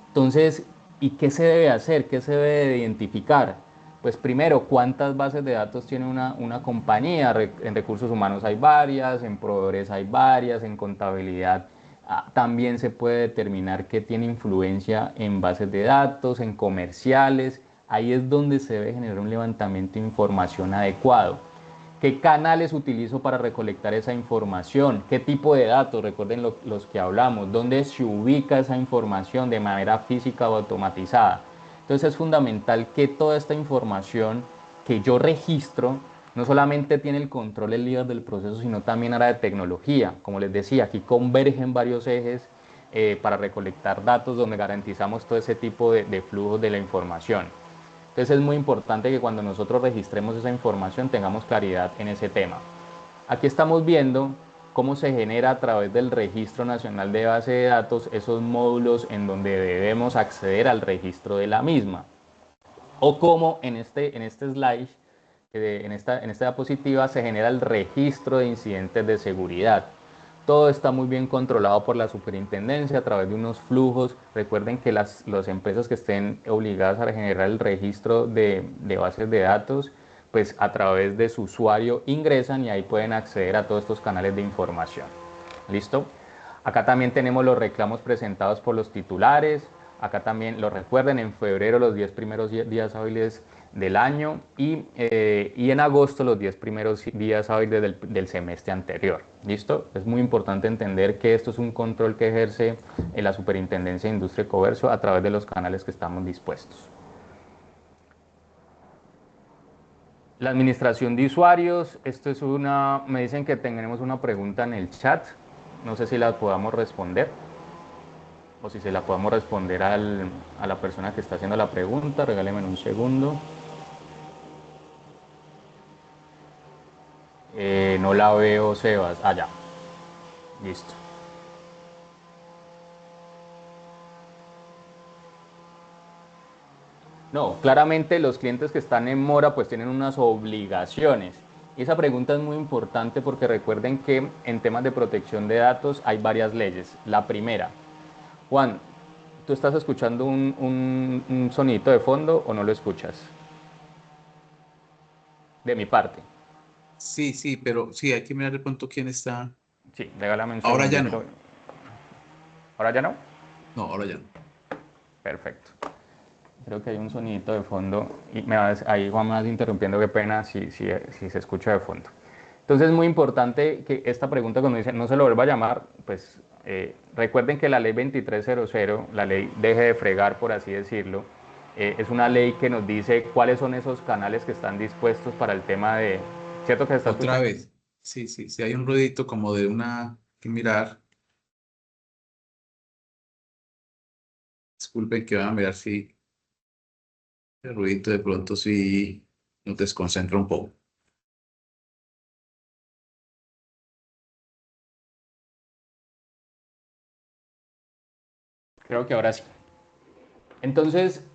[SPEAKER 2] Entonces, ¿y qué se debe hacer? ¿Qué se debe identificar? Pues primero, ¿cuántas bases de datos tiene una compañía? En recursos humanos hay varias, en proveedores hay varias, en contabilidad también se puede determinar qué tiene influencia en bases de datos, en comerciales. Ahí es donde se debe generar un levantamiento de información adecuado. ¿Qué canales utilizo para recolectar esa información? ¿Qué tipo de datos? Recuerden los que hablamos. ¿Dónde se ubica esa información de manera física o automatizada? Entonces es fundamental que toda esta información que yo registro no solamente tiene el control el líder del proceso, sino también área de tecnología. Como les decía, aquí convergen varios ejes para recolectar datos donde garantizamos todo ese tipo de flujos de la información. Entonces es muy importante que cuando nosotros registremos esa información tengamos claridad en ese tema. Aquí estamos viendo cómo se genera a través del Registro Nacional de Base de Datos esos módulos en donde debemos acceder al registro de la misma. O cómo en este slide, en esta diapositiva, se genera el registro de incidentes de seguridad. Todo está muy bien controlado por la superintendencia a través de unos flujos. Recuerden que las empresas que estén obligadas a generar el registro de bases de datos, pues a través de su usuario ingresan y ahí pueden acceder a todos estos canales de información. ¿Listo? Acá también tenemos los reclamos presentados por los titulares. Acá también lo recuerden, en febrero los 10 primeros días hábiles del año y en agosto los 10 primeros días hábiles del semestre anterior. ¿Listo? Es muy importante entender que esto es un control que ejerce la Superintendencia de Industria y Comercio a través de los canales que estamos dispuestos. La administración de usuarios, esto es me dicen que tenemos una pregunta en el chat, no sé si la podamos responder o si se la podamos responder a la persona que está haciendo la pregunta. Regáleme un segundo. No la veo, Sebas. Ah, ya. Listo. No, claramente los clientes que están en mora pues tienen unas obligaciones. Y esa pregunta es muy importante porque recuerden que en temas de protección de datos hay varias leyes. La primera, Juan, ¿tú estás escuchando un sonidito de fondo o no lo escuchas? De mi parte.
[SPEAKER 1] Sí, sí, pero sí, hay que mirar de pronto quién está.
[SPEAKER 2] Sí, regálame un
[SPEAKER 1] Ahora
[SPEAKER 2] segundo.
[SPEAKER 1] ya no.
[SPEAKER 2] ¿Ahora ya no?
[SPEAKER 1] No, ahora ya no.
[SPEAKER 2] Perfecto. Creo que hay un sonidito de fondo y ahí Juan me vas interrumpiendo, qué pena si se escucha de fondo. Entonces es muy importante que esta pregunta cuando dice no se lo vuelva a llamar, pues recuerden que la ley 2300, la ley deje de fregar por así decirlo, es una ley que nos dice cuáles son esos canales que están dispuestos para el tema de... ¿Cierto que se está
[SPEAKER 1] Otra
[SPEAKER 2] escuchando?
[SPEAKER 1] vez. Sí, sí, sí, hay un ruidito como de una que mirar. Disculpen que van a mirar si el ruidito de pronto sí nos desconcentra un poco.
[SPEAKER 2] Creo que ahora sí. Entonces,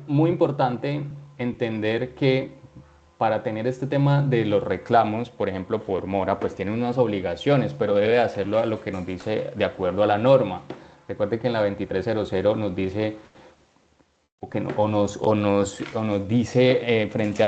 [SPEAKER 2] muy importante entender que para tener este tema de los reclamos, por ejemplo, por mora, pues tiene unas obligaciones, pero debe hacerlo a lo que nos dice de acuerdo a la norma. Recuerde que en la 2300 nos dice o nos dice frente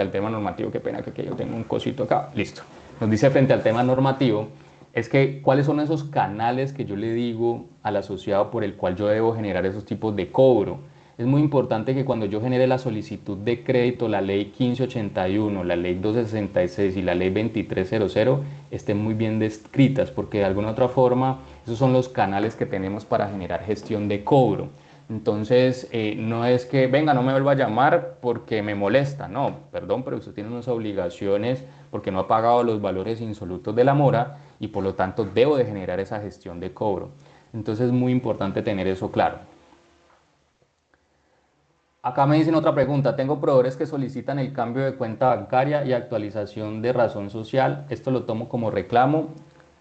[SPEAKER 2] al tema normativo, qué pena que yo tengo un cosito acá, listo. Nos dice frente al tema normativo, es que cuáles son esos canales que yo le digo al asociado por el cual yo debo generar esos tipos de cobro. Es muy importante que cuando yo genere la solicitud de crédito, la ley 1581, la ley 266 y la ley 2300 estén muy bien descritas, porque de alguna otra forma esos son los canales que tenemos para generar gestión de cobro. Entonces, no es que, venga, no me vuelva a llamar porque me molesta. No, perdón, pero usted tiene unas obligaciones porque no ha pagado los valores insolutos de la mora y por lo tanto debo de generar esa gestión de cobro. Entonces, es muy importante tener eso claro. Acá me dicen otra pregunta. Tengo proveedores que solicitan el cambio de cuenta bancaria y actualización de razón social. Esto lo tomo como reclamo.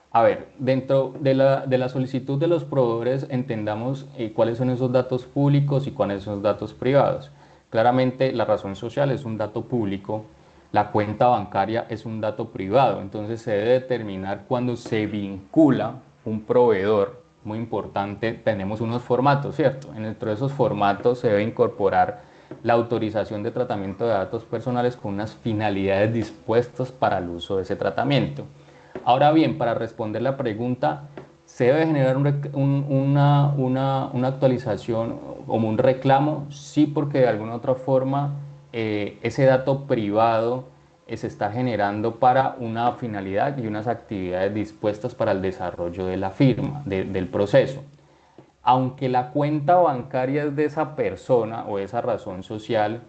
[SPEAKER 2] A ver, dentro de la solicitud de los proveedores entendamos cuáles son esos datos públicos y cuáles son esos datos privados. Claramente la razón social es un dato público, la cuenta bancaria es un dato privado, entonces se debe determinar cuando se vincula un proveedor. Muy importante, tenemos unos formatos, ¿cierto? Dentro de esos formatos se debe incorporar la autorización de tratamiento de datos personales con unas finalidades dispuestas para el uso de ese tratamiento. Ahora bien, para responder la pregunta, ¿se debe generar una actualización como un reclamo? Sí, porque de alguna otra forma ese dato privado se está generando para una finalidad y unas actividades dispuestas para el desarrollo de la firma, del proceso. Aunque la cuenta bancaria es de esa persona o esa razón social,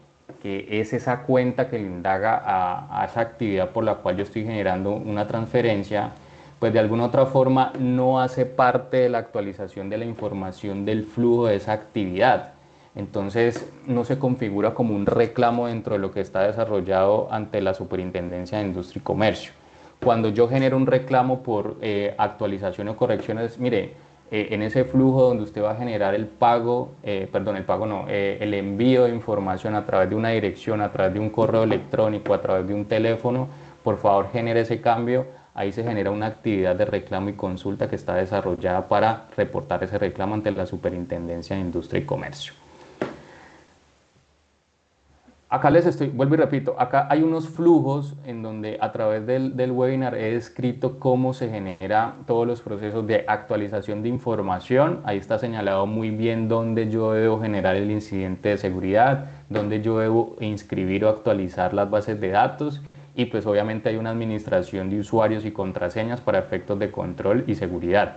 [SPEAKER 2] que es esa cuenta que le indaga a esa actividad por la cual yo estoy generando una transferencia, pues de alguna otra forma no hace parte de la actualización de la información del flujo de esa actividad. Entonces no se configura como un reclamo dentro de lo que está desarrollado ante la Superintendencia de Industria y Comercio. Cuando yo genero un reclamo por actualización o correcciones, mire, en ese flujo donde usted va a generar el pago, perdón, el pago no, el envío de información a través de una dirección, a través de un correo electrónico, a través de un teléfono, por favor genere ese cambio. Ahí se genera una actividad de reclamo y consulta que está desarrollada para reportar ese reclamo ante la Superintendencia de Industria y Comercio. Acá les estoy, vuelvo y repito, acá hay unos flujos en donde a través del webinar he descrito cómo se genera todos los procesos de actualización de información. Ahí está señalado muy bien dónde yo debo generar el incidente de seguridad, dónde yo debo inscribir o actualizar las bases de datos y pues obviamente hay una administración de usuarios y contraseñas para efectos de control y seguridad.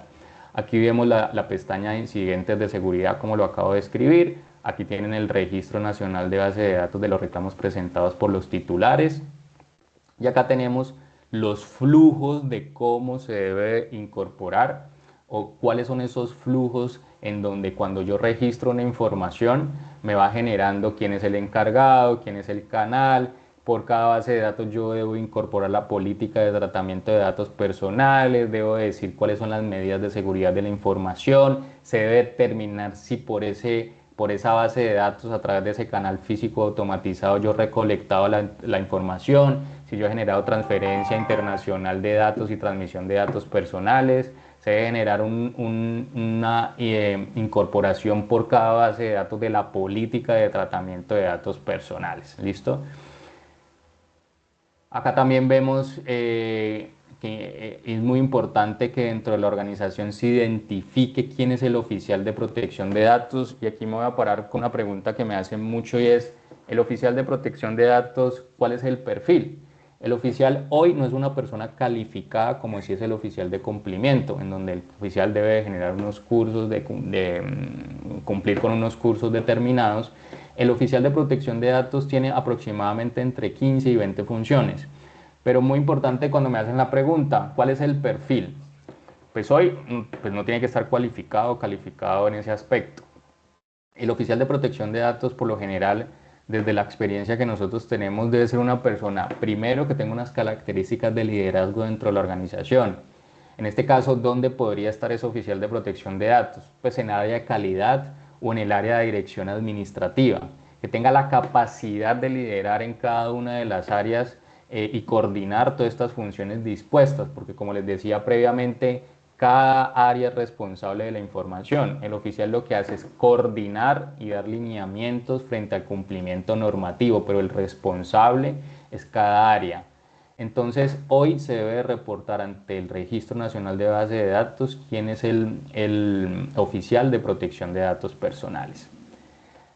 [SPEAKER 2] Aquí vemos la pestaña de incidentes de seguridad como lo acabo de escribir. Aquí tienen el Registro Nacional de Base de Datos de los reclamos presentados por los titulares. Y acá tenemos los flujos de cómo se debe incorporar o cuáles son esos flujos en donde cuando yo registro una información me va generando quién es el encargado, quién es el canal. Por cada base de datos yo debo incorporar la política de tratamiento de datos personales, debo decir cuáles son las medidas de seguridad de la información, se debe determinar si por esa base de datos, a través de ese canal físico automatizado, yo he recolectado la información, si yo he generado transferencia internacional de datos y transmisión de datos personales, se debe generar una incorporación por cada base de datos de la política de tratamiento de datos personales. ¿Listo? Acá también vemos que es muy importante que dentro de la organización se identifique quién es el oficial de protección de datos. Y aquí me voy a parar con una pregunta que me hacen mucho y es, ¿el oficial de protección de datos cuál es el perfil? El oficial hoy no es una persona calificada como si es el oficial de cumplimiento, en donde el oficial debe generar unos cursos, cumplir con unos cursos determinados. El oficial de protección de datos tiene aproximadamente entre 15 y 20 funciones. Pero muy importante cuando me hacen la pregunta, ¿cuál es el perfil? Pues hoy pues no tiene que estar cualificado o calificado en ese aspecto. El oficial de protección de datos, por lo general, desde la experiencia que nosotros tenemos, debe ser una persona, primero, que tenga unas características de liderazgo dentro de la organización. En este caso, ¿dónde podría estar ese oficial de protección de datos? Pues en el área de calidad o en el área de dirección administrativa, que tenga la capacidad de liderar en cada una de las áreas y coordinar todas estas funciones dispuestas, porque como les decía previamente, cada área es responsable de la información. El oficial lo que hace es coordinar y dar lineamientos frente al cumplimiento normativo, pero el responsable es cada área. Entonces, hoy se debe reportar ante el Registro Nacional de Base de Datos quién es el oficial de protección de datos personales.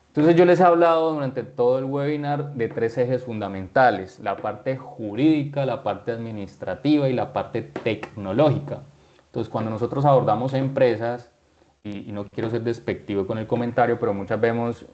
[SPEAKER 2] Entonces, yo les he hablado durante todo el webinar de tres ejes fundamentales: la parte jurídica, la parte administrativa y la parte tecnológica. Entonces, cuando nosotros abordamos empresas, y no quiero ser despectivo con el comentario, pero muchas vemos,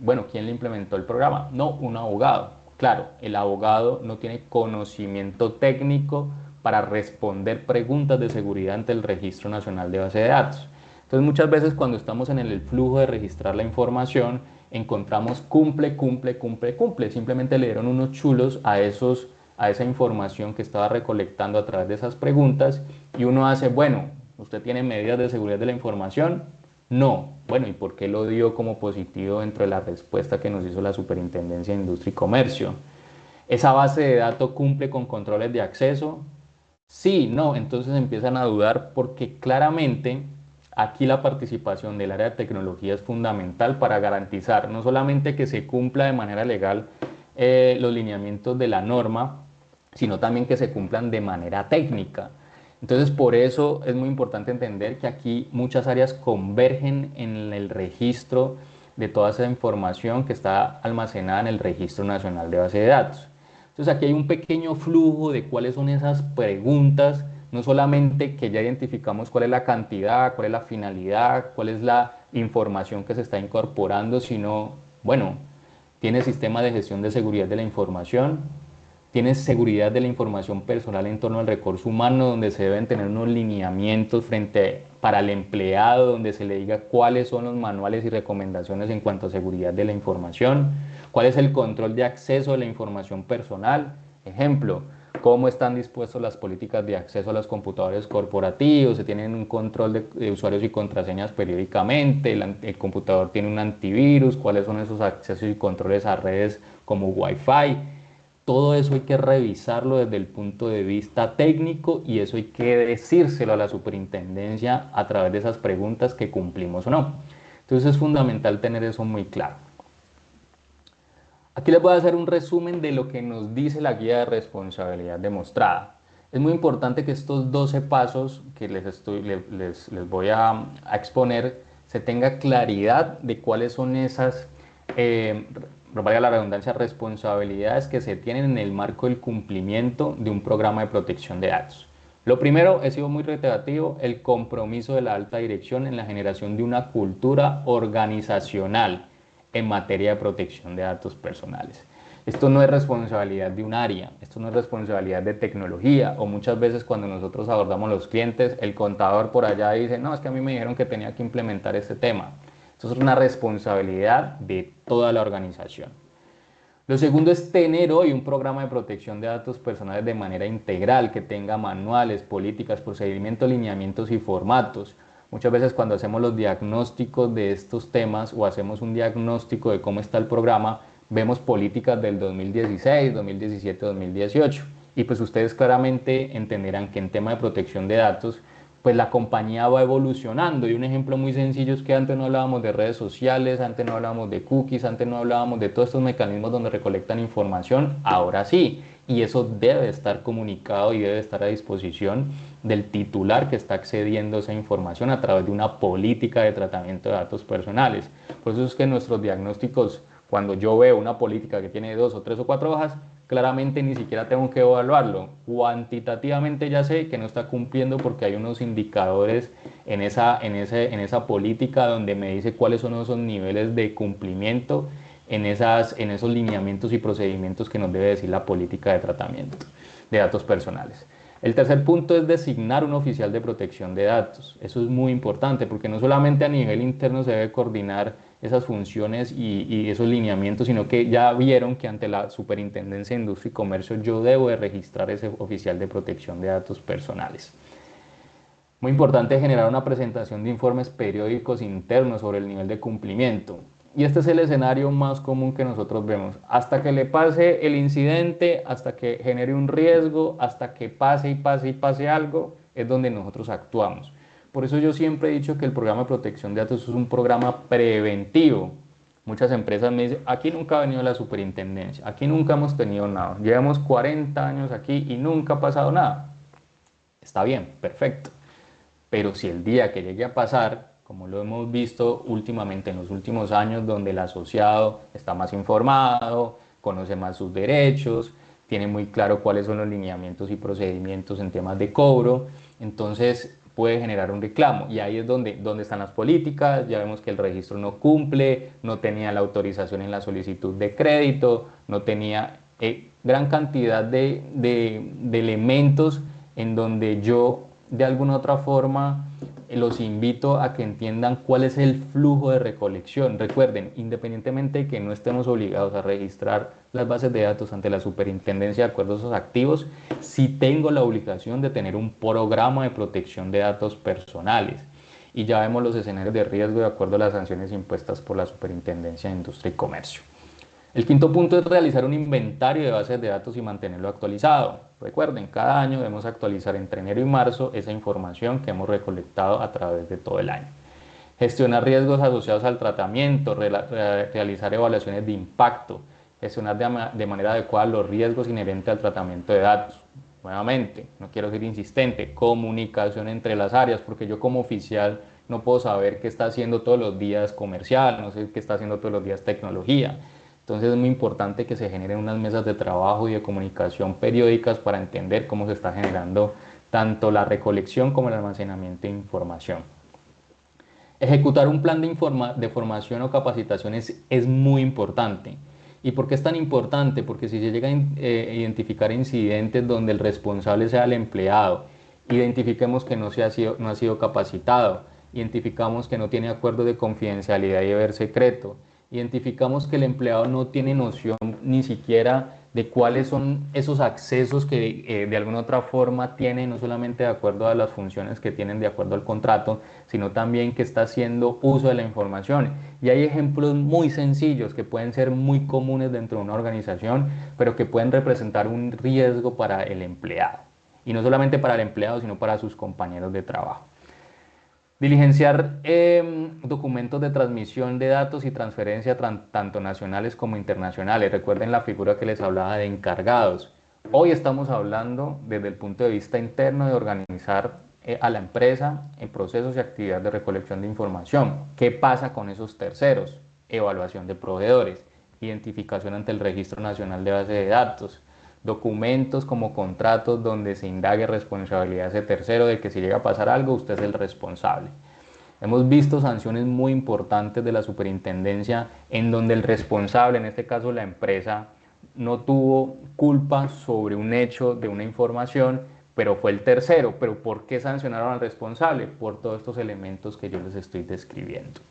[SPEAKER 2] bueno, ¿quién le implementó el programa? No, un abogado. Claro, el abogado no tiene conocimiento técnico para responder preguntas de seguridad ante el Registro Nacional de Base de Datos. Entonces, muchas veces cuando estamos en el flujo de registrar la información, encontramos cumple, cumple, cumple, cumple. Simplemente le dieron unos chulos a esa información que estaba recolectando a través de esas preguntas y uno hace, bueno, ¿usted tiene medidas de seguridad de la información? No. Bueno, ¿y por qué lo dio como positivo dentro de la respuesta que nos hizo la Superintendencia de Industria y Comercio? ¿Esa base de datos cumple con controles de acceso? Sí, no. Entonces empiezan a dudar porque claramente aquí la participación del área de tecnología es fundamental para garantizar no solamente que se cumpla de manera legal los lineamientos de la norma, sino también que se cumplan de manera técnica. Entonces, por eso es muy importante entender que aquí muchas áreas convergen en el registro de toda esa información que está almacenada en el Registro Nacional de Base de Datos. Entonces aquí hay un pequeño flujo de cuáles son esas preguntas, no solamente que ya identificamos cuál es la cantidad, cuál es la finalidad, cuál es la información que se está incorporando, sino, bueno, tiene sistema de gestión de seguridad de la información, tienes seguridad de la información personal en torno al recurso humano, donde se deben tener unos lineamientos para el empleado, donde se le diga cuáles son los manuales y recomendaciones en cuanto a seguridad de la información, cuál es el control de acceso a la información personal. Ejemplo, cómo están dispuestas las políticas de acceso a los computadores corporativos, se tienen un control de usuarios y contraseñas periódicamente, el computador tiene un antivirus, cuáles son esos accesos y controles a redes como Wi-Fi. Todo eso hay que revisarlo desde el punto de vista técnico y eso hay que decírselo a la superintendencia a través de esas preguntas que cumplimos o no. Entonces es fundamental tener eso muy claro. Aquí les voy a hacer un resumen de lo que nos dice la guía de responsabilidad demostrada. Es muy importante que estos 12 pasos que les voy a exponer se tenga claridad de cuáles son esas, valga la redundancia, responsabilidades que se tienen en el marco del cumplimiento de un programa de protección de datos. Lo primero, he sido muy reiterativo, el compromiso de la alta dirección en la generación de una cultura organizacional en materia de protección de datos personales. Esto no es responsabilidad de un área, esto no es responsabilidad de tecnología, o muchas veces cuando nosotros abordamos los clientes, el contador por allá dice, no, es que a mí me dijeron que tenía que implementar este tema. Esto es una responsabilidad de toda la organización. Lo segundo es tener hoy un programa de protección de datos personales de manera integral, que tenga manuales, políticas, procedimientos, lineamientos y formatos. Muchas veces cuando hacemos los diagnósticos de estos temas o hacemos un diagnóstico de cómo está el programa, vemos políticas del 2016, 2017, 2018. Y pues ustedes claramente entenderán que en tema de protección de datos, pues la compañía va evolucionando. Y un ejemplo muy sencillo es que antes no hablábamos de redes sociales, antes no hablábamos de cookies, antes no hablábamos de todos estos mecanismos donde recolectan información, ahora sí. Y eso debe estar comunicado y debe estar a disposición del titular que está accediendo a esa información a través de una política de tratamiento de datos personales. Por eso es que nuestros diagnósticos, cuando yo veo una política que tiene 2 o 3 o 4 hojas, claramente ni siquiera tengo que evaluarlo. Cuantitativamente ya sé que no está cumpliendo porque hay unos indicadores en esa política donde me dice cuáles son esos niveles de cumplimiento en esos lineamientos y procedimientos que nos debe decir la política de tratamiento de datos personales. El tercer punto es designar un oficial de protección de datos. Eso es muy importante porque no solamente a nivel interno se debe coordinar esas funciones y esos lineamientos, sino que ya vieron que ante la Superintendencia de Industria y Comercio yo debo de registrar ese oficial de protección de datos personales. Muy importante generar una presentación de informes periódicos internos sobre el nivel de cumplimiento. Y este es el escenario más común que nosotros vemos. Hasta que le pase el incidente, hasta que genere un riesgo, hasta que pase y pase y pase algo, es donde nosotros actuamos. Por eso yo siempre he dicho que el programa de protección de datos es un programa preventivo. Muchas empresas me dicen, aquí nunca ha venido la superintendencia, aquí nunca hemos tenido nada. Llevamos 40 años aquí y nunca ha pasado nada. Está bien, perfecto. Pero si el día que llegue a pasar, como lo hemos visto últimamente en los últimos años, donde el asociado está más informado, conoce más sus derechos, tiene muy claro cuáles son los lineamientos y procedimientos en temas de cobro, entonces puede generar un reclamo. Y ahí es donde están las políticas, ya vemos que el registro no cumple, no tenía la autorización en la solicitud de crédito, no tenía gran cantidad de elementos en donde yo de alguna otra forma los invito a que entiendan cuál es el flujo de recolección. Recuerden, independientemente de que no estemos obligados a registrar las bases de datos ante la Superintendencia de Acuerdos Activos, sí tengo la obligación de tener un programa de protección de datos personales. Y ya vemos los escenarios de riesgo de acuerdo a las sanciones impuestas por la Superintendencia de Industria y Comercio. El quinto punto es realizar un inventario de bases de datos y mantenerlo actualizado. Recuerden, cada año debemos actualizar entre enero y marzo esa información que hemos recolectado a través de todo el año. Gestionar riesgos asociados al tratamiento, realizar evaluaciones de impacto, gestionar de manera adecuada los riesgos inherentes al tratamiento de datos. Nuevamente, no quiero ser insistente, comunicación entre las áreas, porque yo como oficial no puedo saber qué está haciendo todos los días comercial, no sé qué está haciendo todos los días tecnología. Entonces es muy importante que se generen unas mesas de trabajo y de comunicación periódicas para entender cómo se está generando tanto la recolección como el almacenamiento de información. Ejecutar un plan de formación o capacitación es muy importante. ¿Y por qué es tan importante? Porque si se llega a identificar incidentes donde el responsable sea el empleado, identifiquemos que no ha sido capacitado, identificamos que no tiene acuerdo de confidencialidad y deber secreto, identificamos que el empleado no tiene noción ni siquiera de cuáles son esos accesos que de alguna otra forma tiene, no solamente de acuerdo a las funciones que tienen de acuerdo al contrato, sino también que está haciendo uso de la información. Y hay ejemplos muy sencillos que pueden ser muy comunes dentro de una organización, pero que pueden representar un riesgo para el empleado. Y no solamente para el empleado, sino para sus compañeros de trabajo. Diligenciar documentos de transmisión de datos y transferencia tanto nacionales como internacionales. Recuerden la figura que les hablaba de encargados. Hoy estamos hablando desde el punto de vista interno de organizar a la empresa en procesos y actividades de recolección de información. ¿Qué pasa con esos terceros? Evaluación de proveedores, identificación ante el Registro Nacional de Base de Datos, documentos como contratos donde se indague responsabilidad de ese tercero de que si llega a pasar algo, usted es el responsable. Hemos visto sanciones muy importantes de la superintendencia en donde el responsable, en este caso la empresa, no tuvo culpa sobre un hecho de una información, pero fue el tercero. ¿Pero por qué sancionaron al responsable? Por todos estos elementos que yo les estoy describiendo.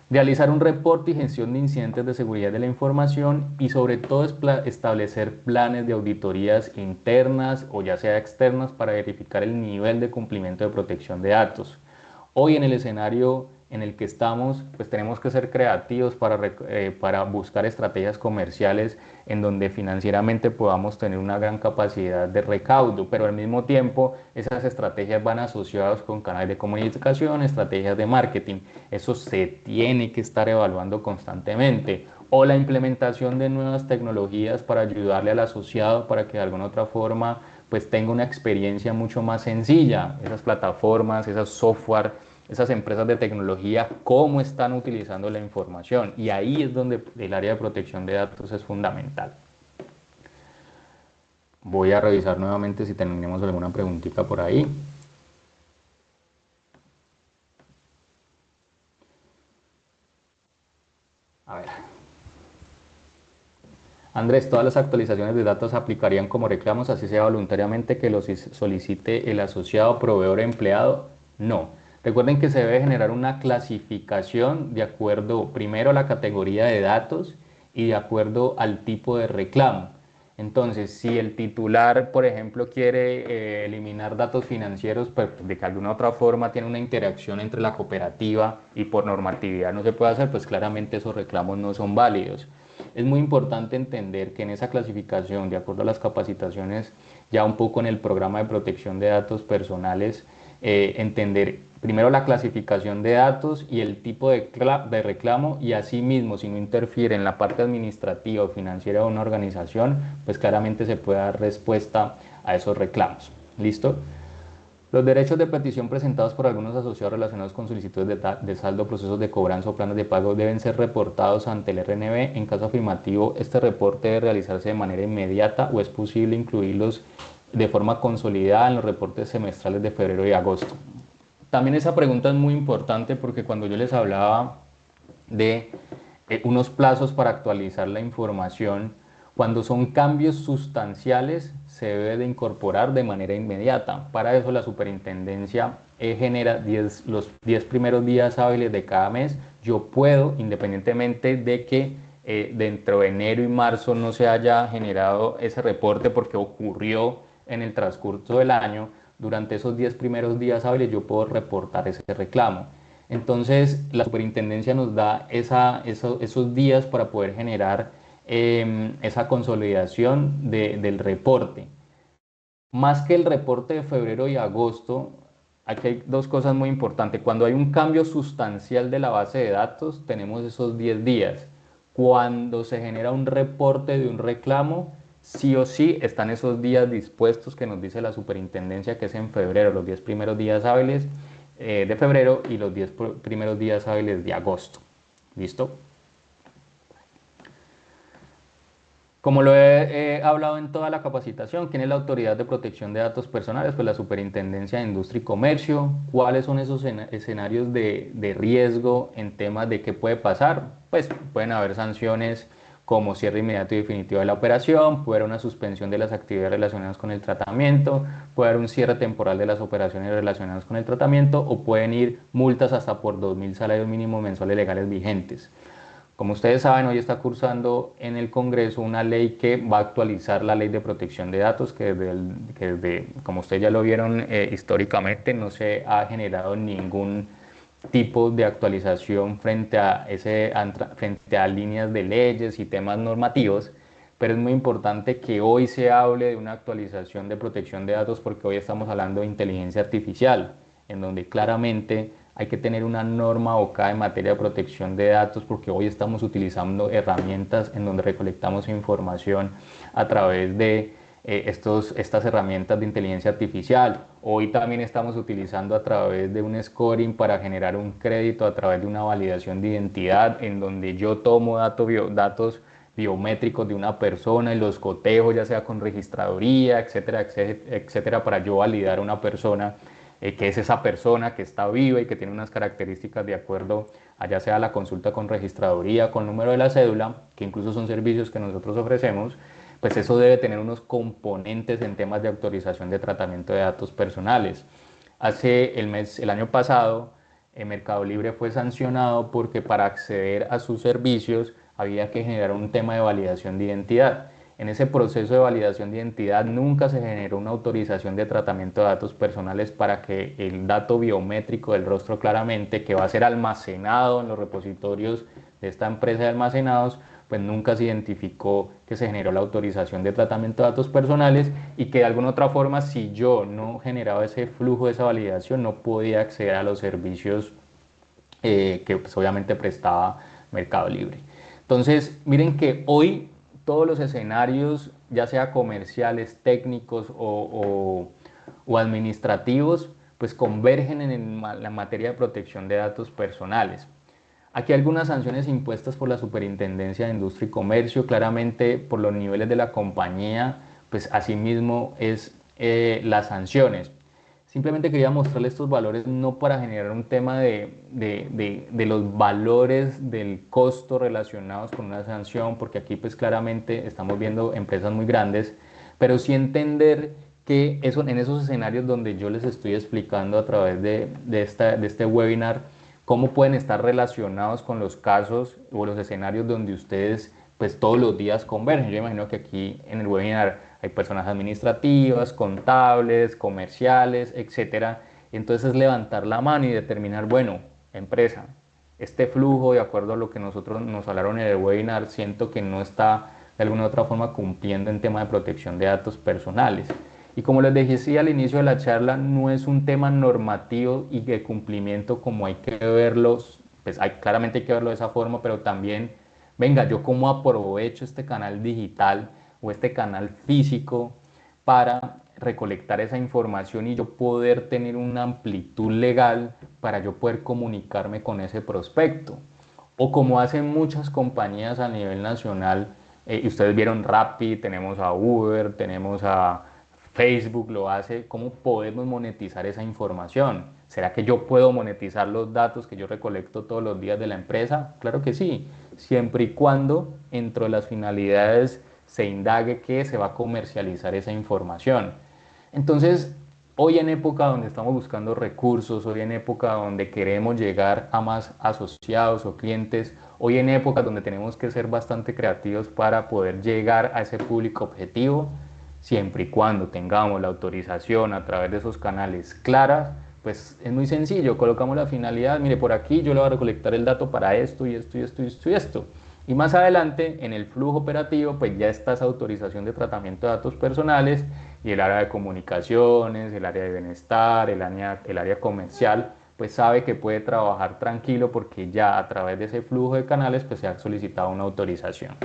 [SPEAKER 2] Realizar un reporte y gestión de incidentes de seguridad de la información y sobre todo establecer planes de auditorías internas o ya sea externas para verificar el nivel de cumplimiento de protección de datos. Hoy en el escenario en el que estamos, pues tenemos que ser creativos para buscar estrategias comerciales en donde financieramente podamos tener una gran capacidad de recaudo, pero al mismo tiempo esas estrategias van asociadas con canales de comunicación, estrategias de marketing. Eso se tiene que estar evaluando constantemente. O la implementación de nuevas tecnologías para ayudarle al asociado para que de alguna otra forma pues tenga una experiencia mucho más sencilla. Esas plataformas, esas software, esas empresas de tecnología, cómo están utilizando la información. Y ahí es donde el área de protección de datos es fundamental. Voy a revisar nuevamente si tenemos alguna preguntita por ahí. A ver. Andrés, todas las actualizaciones de datos aplicarían como reclamos, así sea voluntariamente que los solicite el asociado, proveedor, empleado. No. Recuerden que se debe generar una clasificación de acuerdo primero a la categoría de datos y de acuerdo al tipo de reclamo. Entonces, si el titular, por ejemplo, quiere eliminar datos financieros, pues de que alguna otra forma tiene una interacción entre la cooperativa y por normatividad no se puede hacer, pues claramente esos reclamos no son válidos. Es muy importante entender que en esa clasificación, de acuerdo a las capacitaciones, ya un poco en el programa de protección de datos personales, entender primero la clasificación de datos y el tipo de reclamo y asimismo, si no interfiere en la parte administrativa o financiera de una organización, pues claramente se puede dar respuesta a esos reclamos. ¿Listo? Los derechos de petición presentados por algunos asociados relacionados con solicitudes de saldo, procesos de cobranza o planes de pago deben ser reportados ante el RNB. En caso afirmativo, este reporte debe realizarse de manera inmediata o es posible incluirlos de forma consolidada en los reportes semestrales de febrero y agosto. También esa pregunta es muy importante porque cuando yo les hablaba de unos plazos para actualizar la información, cuando son cambios sustanciales se debe de incorporar de manera inmediata. Para eso la superintendencia genera los 10 primeros días hábiles de cada mes. Yo puedo, independientemente de que dentro de enero y marzo no se haya generado ese reporte porque ocurrió en el transcurso del año, durante esos 10 primeros días hábiles yo puedo reportar ese reclamo. Entonces, la superintendencia nos da esos días para poder generar esa consolidación del reporte. Más que el reporte de febrero y agosto, aquí hay dos cosas muy importantes. Cuando hay un cambio sustancial de la base de datos, tenemos esos 10 días. Cuando se genera un reporte de un reclamo, sí o sí están esos días dispuestos que nos dice la superintendencia, que es en febrero, los 10 primeros días hábiles de febrero y los 10 primeros días hábiles de agosto. ¿Listo? Como lo he hablado en toda la capacitación, ¿quién es la Autoridad de Protección de Datos Personales? Pues la Superintendencia de Industria y Comercio. ¿Cuáles son esos escenarios de riesgo en temas de qué puede pasar? Pues pueden haber sanciones como cierre inmediato y definitivo de la operación, puede haber una suspensión de las actividades relacionadas con el tratamiento, puede haber un cierre temporal de las operaciones relacionadas con el tratamiento o pueden ir multas hasta por 2.000 salarios mínimos mensuales legales vigentes. Como ustedes saben, hoy está cursando en el Congreso una ley que va a actualizar la ley de protección de datos, como ustedes ya lo vieron históricamente, no se ha generado ningún tipo de actualización frente a líneas de leyes y temas normativos, pero es muy importante que hoy se hable de una actualización de protección de datos porque hoy estamos hablando de inteligencia artificial, en donde claramente hay que tener una norma abocada en materia de protección de datos porque hoy estamos utilizando herramientas en donde recolectamos información a través de estas herramientas de inteligencia artificial. Hoy también estamos utilizando a través de un scoring para generar un crédito a través de una validación de identidad en donde yo tomo datos biométricos de una persona y los cotejo ya sea con registraduría, etcétera, etcétera, etcétera, para yo validar a una persona que es esa persona que está viva y que tiene unas características de acuerdo a ya sea la consulta con registraduría, con número de la cédula, que incluso son servicios que nosotros ofrecemos, pues eso debe tener unos componentes en temas de autorización de tratamiento de datos personales. El año pasado, Mercado Libre fue sancionado porque para acceder a sus servicios había que generar un tema de validación de identidad. En ese proceso de validación de identidad nunca se generó una autorización de tratamiento de datos personales para que el dato biométrico del rostro claramente, que va a ser almacenado en los repositorios de esta empresa de almacenados, pues nunca se identificó que se generó la autorización de tratamiento de datos personales y que de alguna otra forma, si yo no generaba ese flujo de esa validación, no podía acceder a los servicios que pues, obviamente prestaba Mercado Libre. Entonces, miren que hoy todos los escenarios, ya sea comerciales, técnicos o administrativos, pues convergen en la materia de protección de datos personales. Aquí hay algunas sanciones impuestas por la Superintendencia de Industria y Comercio, claramente por los niveles de la compañía, pues asimismo es las sanciones. Simplemente quería mostrarles estos valores no para generar un tema de los valores del costo relacionados con una sanción, porque aquí pues claramente estamos viendo empresas muy grandes, pero sí entender que en esos escenarios donde yo les estoy explicando a través de este webinar, cómo pueden estar relacionados con los casos o los escenarios donde ustedes pues todos los días convergen. Yo imagino que aquí en el webinar hay personas administrativas, contables, comerciales, etcétera. Entonces es levantar la mano y determinar, bueno, empresa, este flujo, de acuerdo a lo que nosotros nos hablaron en el webinar, siento que no está de alguna u otra forma cumpliendo en tema de protección de datos personales. Y como les decía al inicio de la charla, no es un tema normativo y de cumplimiento como hay que verlos, pues claramente hay que verlo de esa forma, pero también, venga, yo cómo aprovecho este canal digital o este canal físico para recolectar esa información y yo poder tener una amplitud legal para yo poder comunicarme con ese prospecto. O como hacen muchas compañías a nivel nacional, y ustedes vieron Rappi, tenemos a Uber, tenemos a Facebook, lo hace, ¿cómo podemos monetizar esa información? ¿Será que yo puedo monetizar los datos que yo recolecto todos los días de la empresa? Claro que sí, siempre y cuando dentro de las finalidades se indague que se va a comercializar esa información. Entonces, hoy en época donde estamos buscando recursos, hoy en época donde queremos llegar a más asociados o clientes, hoy en época donde tenemos que ser bastante creativos para poder llegar a ese público objetivo, siempre y cuando tengamos la autorización a través de esos canales claras, pues es muy sencillo, colocamos la finalidad, mire, por aquí yo le voy a recolectar el dato para esto y esto y esto y esto y esto. Y más adelante, en el flujo operativo, pues ya está esa autorización de tratamiento de datos personales y el área de comunicaciones, el área de bienestar, el área comercial, pues sabe que puede trabajar tranquilo porque ya a través de ese flujo de canales, pues se ha solicitado una autorización.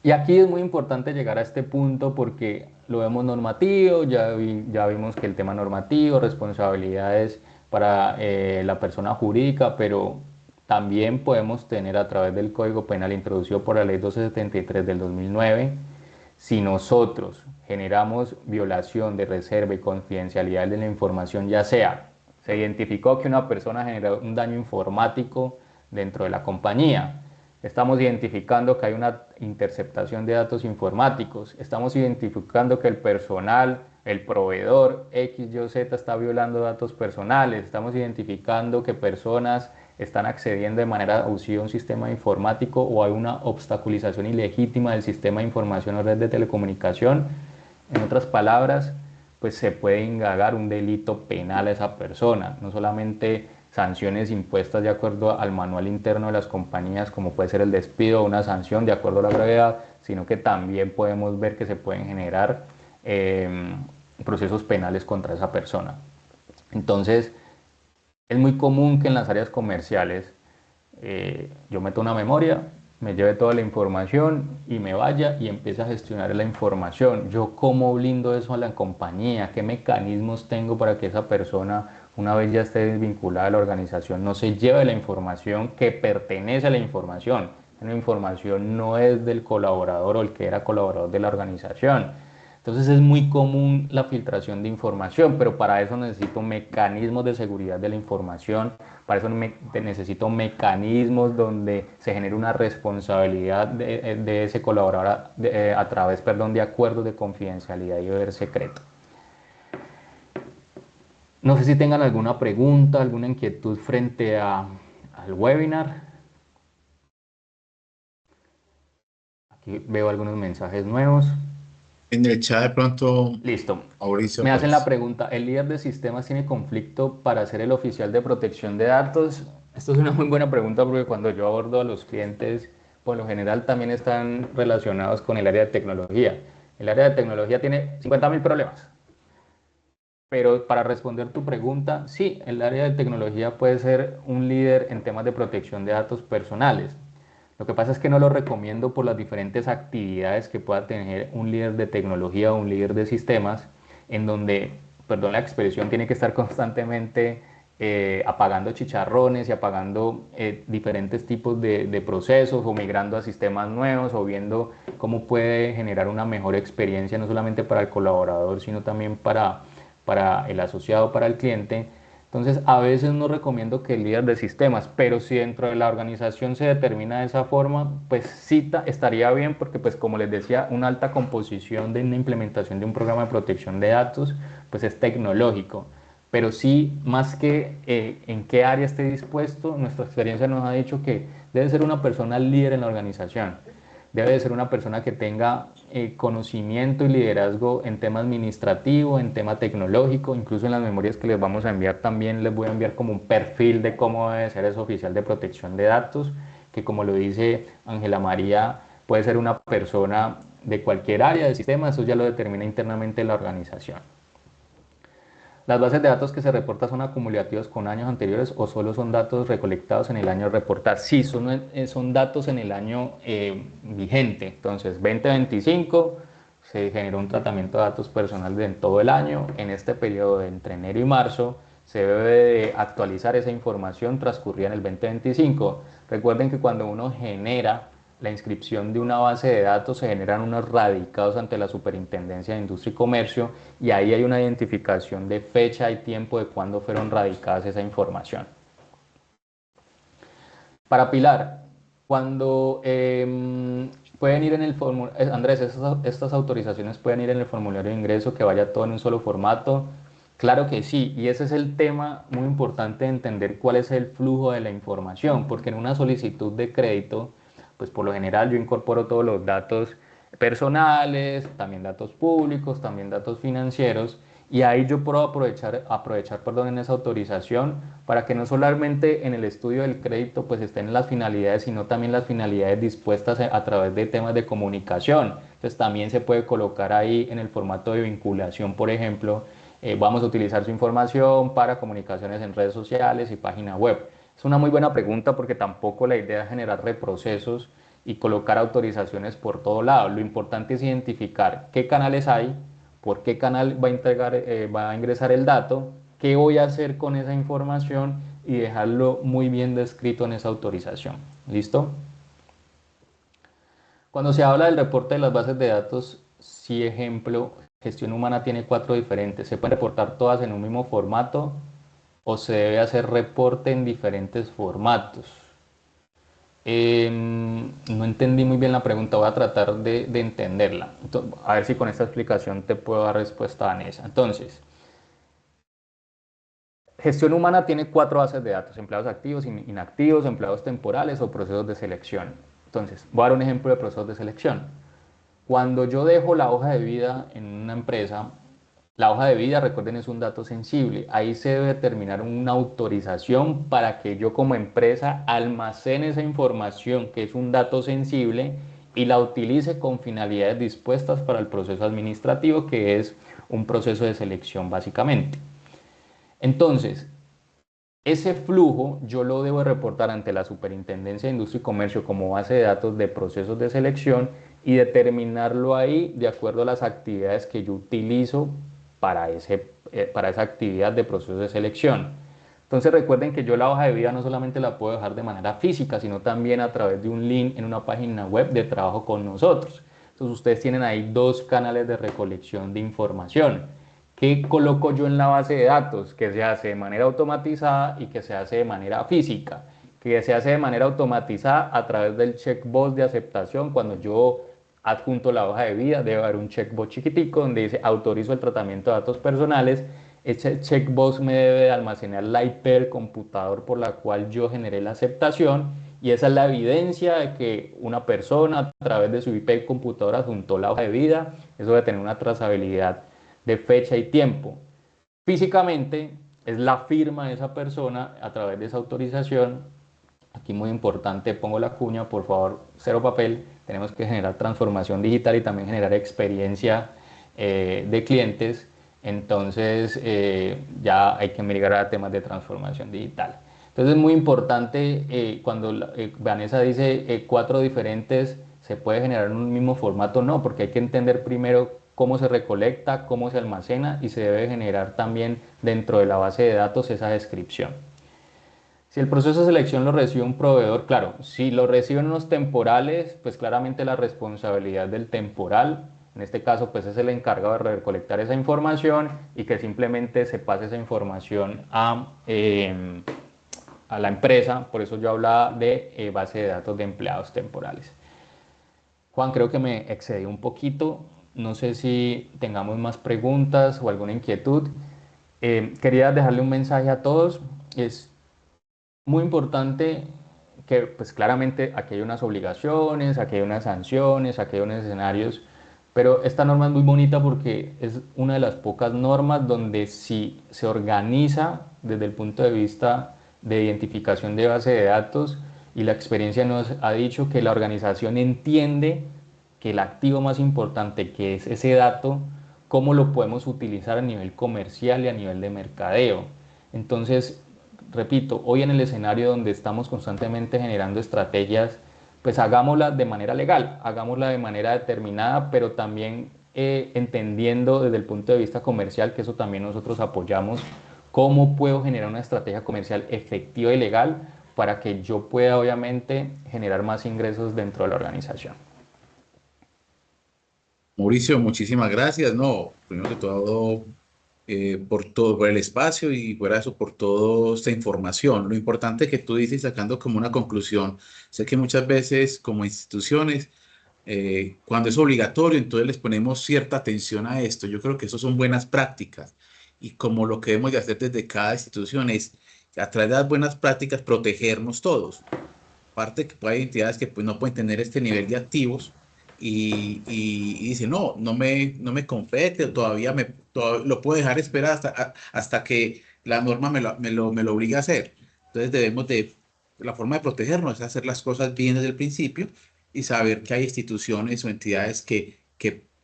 [SPEAKER 2] Y aquí es muy importante llegar a este punto porque lo vemos normativo, ya vimos que el tema normativo, responsabilidades para la persona jurídica, pero también podemos tener a través del Código Penal introducido por la Ley 1273 del 2009, si nosotros generamos violación de reserva y confidencialidad de la información, ya sea se identificó que una persona generó un daño informático dentro de la compañía, estamos identificando que hay una interceptación de datos informáticos, estamos identificando que el personal, el proveedor X, Y, Z está violando datos personales, estamos identificando que personas están accediendo de manera abusiva a un sistema informático o hay una obstaculización ilegítima del sistema de información o red de telecomunicación. En otras palabras, pues se puede indagar un delito penal a esa persona, no solamente sanciones impuestas de acuerdo al manual interno de las compañías, como puede ser el despido o una sanción de acuerdo a la gravedad, sino que también podemos ver que se pueden generar procesos penales contra esa persona. Entonces, es muy común que en las áreas comerciales yo meto una memoria, me lleve toda la información y me vaya y empiece a gestionar la información. Yo cómo blindo eso a la compañía, qué mecanismos tengo para que esa persona, una vez ya esté desvinculada a la organización, no se lleve la información que pertenece a la información. La información no es del colaborador o el que era colaborador de la organización. Entonces es muy común la filtración de información, pero para eso necesito mecanismos de seguridad de la información, para eso necesito mecanismos donde se genere una responsabilidad de ese colaborador a través, perdón, de acuerdos de confidencialidad y deber secreto. No sé si tengan alguna pregunta, alguna inquietud frente al webinar. Aquí veo algunos mensajes nuevos.
[SPEAKER 1] En el chat de pronto,
[SPEAKER 2] Listo.
[SPEAKER 1] Mauricio,
[SPEAKER 2] Me hacen la
[SPEAKER 1] pues,
[SPEAKER 2] pregunta, ¿el líder de sistemas tiene conflicto para ser el oficial de protección de datos? Esto es una muy buena pregunta porque cuando yo abordo a los clientes, por lo general también están relacionados con el área de tecnología. El área de tecnología tiene 50.000 problemas, pero para responder tu pregunta, sí, el área de tecnología puede ser un líder en temas de protección de datos personales. Lo que pasa es que no lo recomiendo por las diferentes actividades que pueda tener un líder de tecnología o un líder de sistemas, en donde, perdón la expresión, tiene que estar constantemente apagando chicharrones y apagando diferentes tipos de procesos o migrando a sistemas nuevos o viendo cómo puede generar una mejor experiencia no solamente para el colaborador, sino también para el asociado, para el cliente. Entonces, a veces no recomiendo que el líder de sistemas, pero si dentro de la organización se determina de esa forma, pues sí estaría bien porque, pues como les decía, una alta composición de una implementación de un programa de protección de datos, pues es tecnológico. Pero sí, más que en qué área esté dispuesto, nuestra experiencia nos ha dicho que debe ser una persona líder en la organización. Debe de ser una persona que tenga conocimiento y liderazgo en tema administrativo, en tema tecnológico, incluso en las memorias que les vamos a enviar también les voy a enviar como un perfil de cómo debe ser ese oficial de protección de datos, que como lo dice Ángela María, puede ser una persona de cualquier área del sistema, eso ya lo determina internamente la organización. ¿Las bases de datos que se reportan son acumulativos con años anteriores o solo son datos recolectados en el año a reportar? Sí, son datos en el año vigente. Entonces, 2025 se generó un tratamiento de datos personales en todo el año. En este periodo entre enero y marzo se debe de actualizar esa información transcurrida en el 2025. Recuerden que cuando uno genera la inscripción de una base de datos se generan unos radicados ante la Superintendencia de Industria y Comercio y ahí hay una identificación de fecha y tiempo de cuándo fueron radicadas esa información. Para Pilar, cuando pueden ir en el formulario, Andrés, estas autorizaciones pueden ir en el formulario de ingreso que vaya todo en un solo formato. Claro que sí, y ese es el tema muy importante de entender cuál es el flujo de la información, porque en una solicitud de crédito, pues por lo general yo incorporo todos los datos personales, también datos públicos, también datos financieros, y ahí yo puedo aprovechar perdón, en esa autorización para que no solamente en el estudio del crédito pues estén las finalidades, sino también las finalidades dispuestas a través de temas de comunicación. Entonces también se puede colocar ahí en el formato de vinculación, por ejemplo, vamos a utilizar su información para comunicaciones en redes sociales y página web. Es una muy buena pregunta porque tampoco la idea es generar reprocesos y colocar autorizaciones por todo lado. Lo importante es identificar qué canales hay, por qué canal va a ingresar el dato, qué voy a hacer con esa información y dejarlo muy bien descrito en esa autorización. ¿Listo? Cuando se habla del reporte de las bases de datos, si ejemplo, gestión humana tiene 4 diferentes, se pueden reportar todas en un mismo formato o se debe hacer reporte en diferentes formatos. No entendí muy bien la pregunta, voy a tratar de entenderla. Entonces, a ver si con esta explicación te puedo dar respuesta, Vanessa. Entonces, gestión humana tiene 4 bases de datos: empleados activos, inactivos, empleados temporales o procesos de selección. Entonces, voy a dar un ejemplo de procesos de selección. Cuando yo dejo la hoja de vida en una empresa, la hoja de vida, recuerden, es un dato sensible. Ahí se debe determinar una autorización para que yo como empresa almacene esa información, que es un dato sensible, y la utilice con finalidades dispuestas para el proceso administrativo, que es un proceso de selección básicamente. Entonces, ese flujo yo lo debo reportar ante la Superintendencia de Industria y Comercio como base de datos de procesos de selección y determinarlo ahí de acuerdo a las actividades que yo utilizo para esa actividad de procesos de selección. Entonces recuerden que yo la hoja de vida no solamente la puedo dejar de manera física, sino también a través de un link en una página web de trabajo con nosotros. Entonces ustedes tienen ahí 2 canales de recolección de información. ¿Qué coloco yo en la base de datos? Que se hace de manera automatizada y que se hace de manera física. Que se hace de manera automatizada a través del checkbox de aceptación. Cuando yo adjunto la hoja de vida, debe haber un checkbox chiquitico donde dice autorizo el tratamiento de datos personales. Ese checkbox me debe de almacenar la IP del computador por la cual yo generé la aceptación, y esa es la evidencia de que una persona a través de su IP del computador adjuntó la hoja de vida. Eso debe tener una trazabilidad de fecha y tiempo. Físicamente es la firma de esa persona a través de esa autorización. Aquí muy importante, pongo la cuña, por favor, cero papel. Tenemos que generar transformación digital y también generar experiencia de clientes. Entonces ya hay que migrar a temas de transformación digital. Entonces es muy importante cuando Vanessa dice 4 diferentes, ¿se puede generar en un mismo formato? No, porque hay que entender primero cómo se recolecta, cómo se almacena, y se debe generar también dentro de la base de datos esa descripción. Si el proceso de selección lo recibe un proveedor, claro, si lo reciben unos temporales, pues claramente la responsabilidad del temporal, en este caso, pues es el encargado de recolectar esa información y que simplemente se pase esa información a la empresa. Por eso yo hablaba de base de datos de empleados temporales. Juan, creo que me excedí un poquito. No sé si tengamos más preguntas o alguna inquietud. Quería dejarle un mensaje a todos. Es muy importante que, pues claramente aquí hay unas obligaciones, aquí hay unas sanciones, aquí hay unos escenarios, pero esta norma es muy bonita porque es una de las pocas normas donde si se organiza desde el punto de vista de identificación de base de datos, y la experiencia nos ha dicho que la organización entiende que el activo más importante, que es ese dato, cómo lo podemos utilizar a nivel comercial y a nivel de mercadeo. Entonces, repito, hoy en el escenario donde estamos constantemente generando estrategias, pues hagámosla de manera legal, hagámosla de manera determinada, pero también entendiendo desde el punto de vista comercial, que eso también nosotros apoyamos, cómo puedo generar una estrategia comercial efectiva y legal para que yo pueda obviamente generar más ingresos dentro de la organización.
[SPEAKER 1] Mauricio, muchísimas gracias. No, primero que todo, por todo, por el espacio y fuera de eso, por toda esta información. Lo importante que tú dices, sacando como una conclusión, sé que muchas veces como instituciones, cuando es obligatorio, entonces les ponemos cierta atención a esto. Yo creo que eso son buenas prácticas y como lo que debemos de hacer desde cada institución es, a través de las buenas prácticas, protegernos todos. Aparte que hay entidades que pues, no pueden tener este nivel de activos y dicen, no, no me compete, lo puedo dejar esperar hasta que la norma me lo obliga a hacer. Entonces la forma de protegernos es hacer las cosas bien desde el principio y saber que hay instituciones o entidades que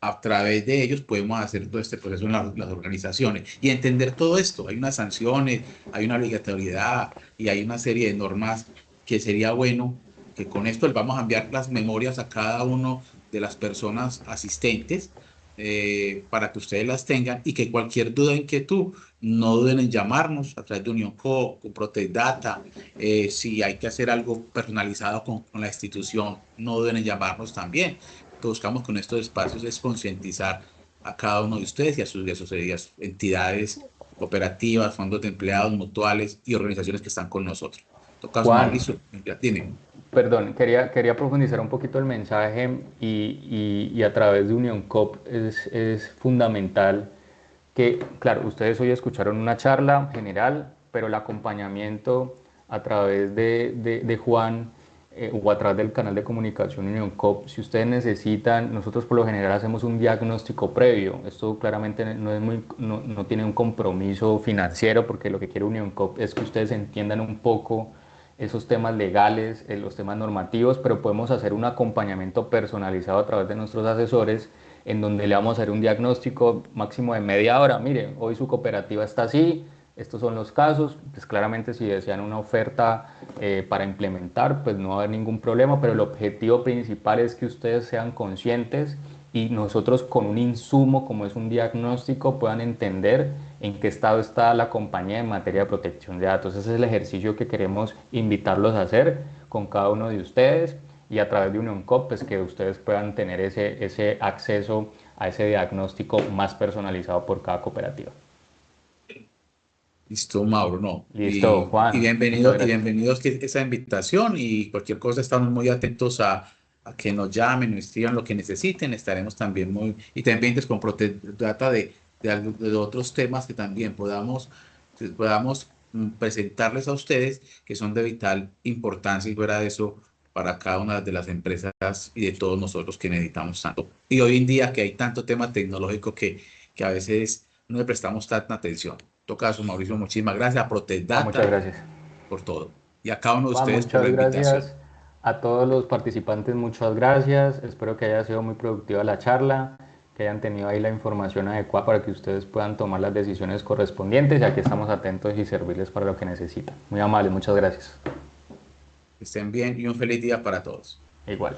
[SPEAKER 1] a través de ellos podemos hacer todo este proceso en las organizaciones y entender todo esto. Hay unas sanciones, hay una obligatoriedad y hay una serie de normas que sería bueno que con esto les vamos a enviar las memorias a cada uno de las personas asistentes para que ustedes las tengan y que cualquier duda o inquietud no duden en llamarnos a través de UnionCo, con Protect Data. Si hay que hacer algo personalizado con la institución, no duden en llamarnos también. Lo que buscamos con estos espacios es concientizar a cada uno de ustedes y a sus entidades cooperativas, fondos de empleados, mutuales y organizaciones que están con nosotros. En todo caso,
[SPEAKER 2] Juan,
[SPEAKER 1] Mauricio, ya tiene.
[SPEAKER 2] perdón, quería profundizar un poquito el mensaje y a través de Unión COP es fundamental que, claro, ustedes hoy escucharon una charla general, pero el acompañamiento a través de Juan o a través del canal de comunicación Unión COP, si ustedes necesitan, nosotros por lo general hacemos un diagnóstico previo. Esto claramente no tiene un compromiso financiero porque lo que quiere Unión COP es que ustedes entiendan un poco esos temas legales, los temas normativos, pero podemos hacer un acompañamiento personalizado a través de nuestros asesores en donde le vamos a hacer un diagnóstico máximo de media hora. Mire, hoy su cooperativa está así, estos son los casos, pues claramente si desean una oferta para implementar, pues no va a haber ningún problema, pero el objetivo principal es que ustedes sean conscientes y nosotros con un insumo como es un diagnóstico puedan entender en qué estado está la compañía en materia de protección de datos. Ese es el ejercicio que queremos invitarlos a hacer con cada uno de ustedes y a través de UnionCop, pues que ustedes puedan tener ese acceso a ese diagnóstico más personalizado por cada cooperativa.
[SPEAKER 1] Listo, Mauro, no.
[SPEAKER 2] Listo,
[SPEAKER 1] Y
[SPEAKER 2] Juan, muchas
[SPEAKER 1] bienvenido, y
[SPEAKER 2] gracias.
[SPEAKER 1] bienvenidos a esa invitación y cualquier cosa estamos muy atentos a que nos llamen, nos escriban lo que necesiten. Estaremos también y también pendientes con Data de otros temas que también podamos presentarles a ustedes que son de vital importancia y fuera de eso para cada una de las empresas y de todos nosotros que necesitamos tanto. Y hoy en día que hay tanto tema tecnológico que a veces no le prestamos tanta atención. En todo caso, Mauricio, muchísimas gracias a
[SPEAKER 2] Juan, muchas
[SPEAKER 1] ProtectData
[SPEAKER 2] gracias.
[SPEAKER 1] por todo y a cada uno de
[SPEAKER 2] Juan,
[SPEAKER 1] ustedes por la
[SPEAKER 2] muchas
[SPEAKER 1] invitación.
[SPEAKER 2] gracias. A todos los participantes, muchas gracias. Espero que haya sido muy productiva la charla, que hayan tenido ahí la información adecuada para que ustedes puedan tomar las decisiones correspondientes y aquí estamos atentos y servirles para lo que necesiten. Muy amables, muchas gracias.
[SPEAKER 1] Que estén bien y un feliz día para todos.
[SPEAKER 2] Igual.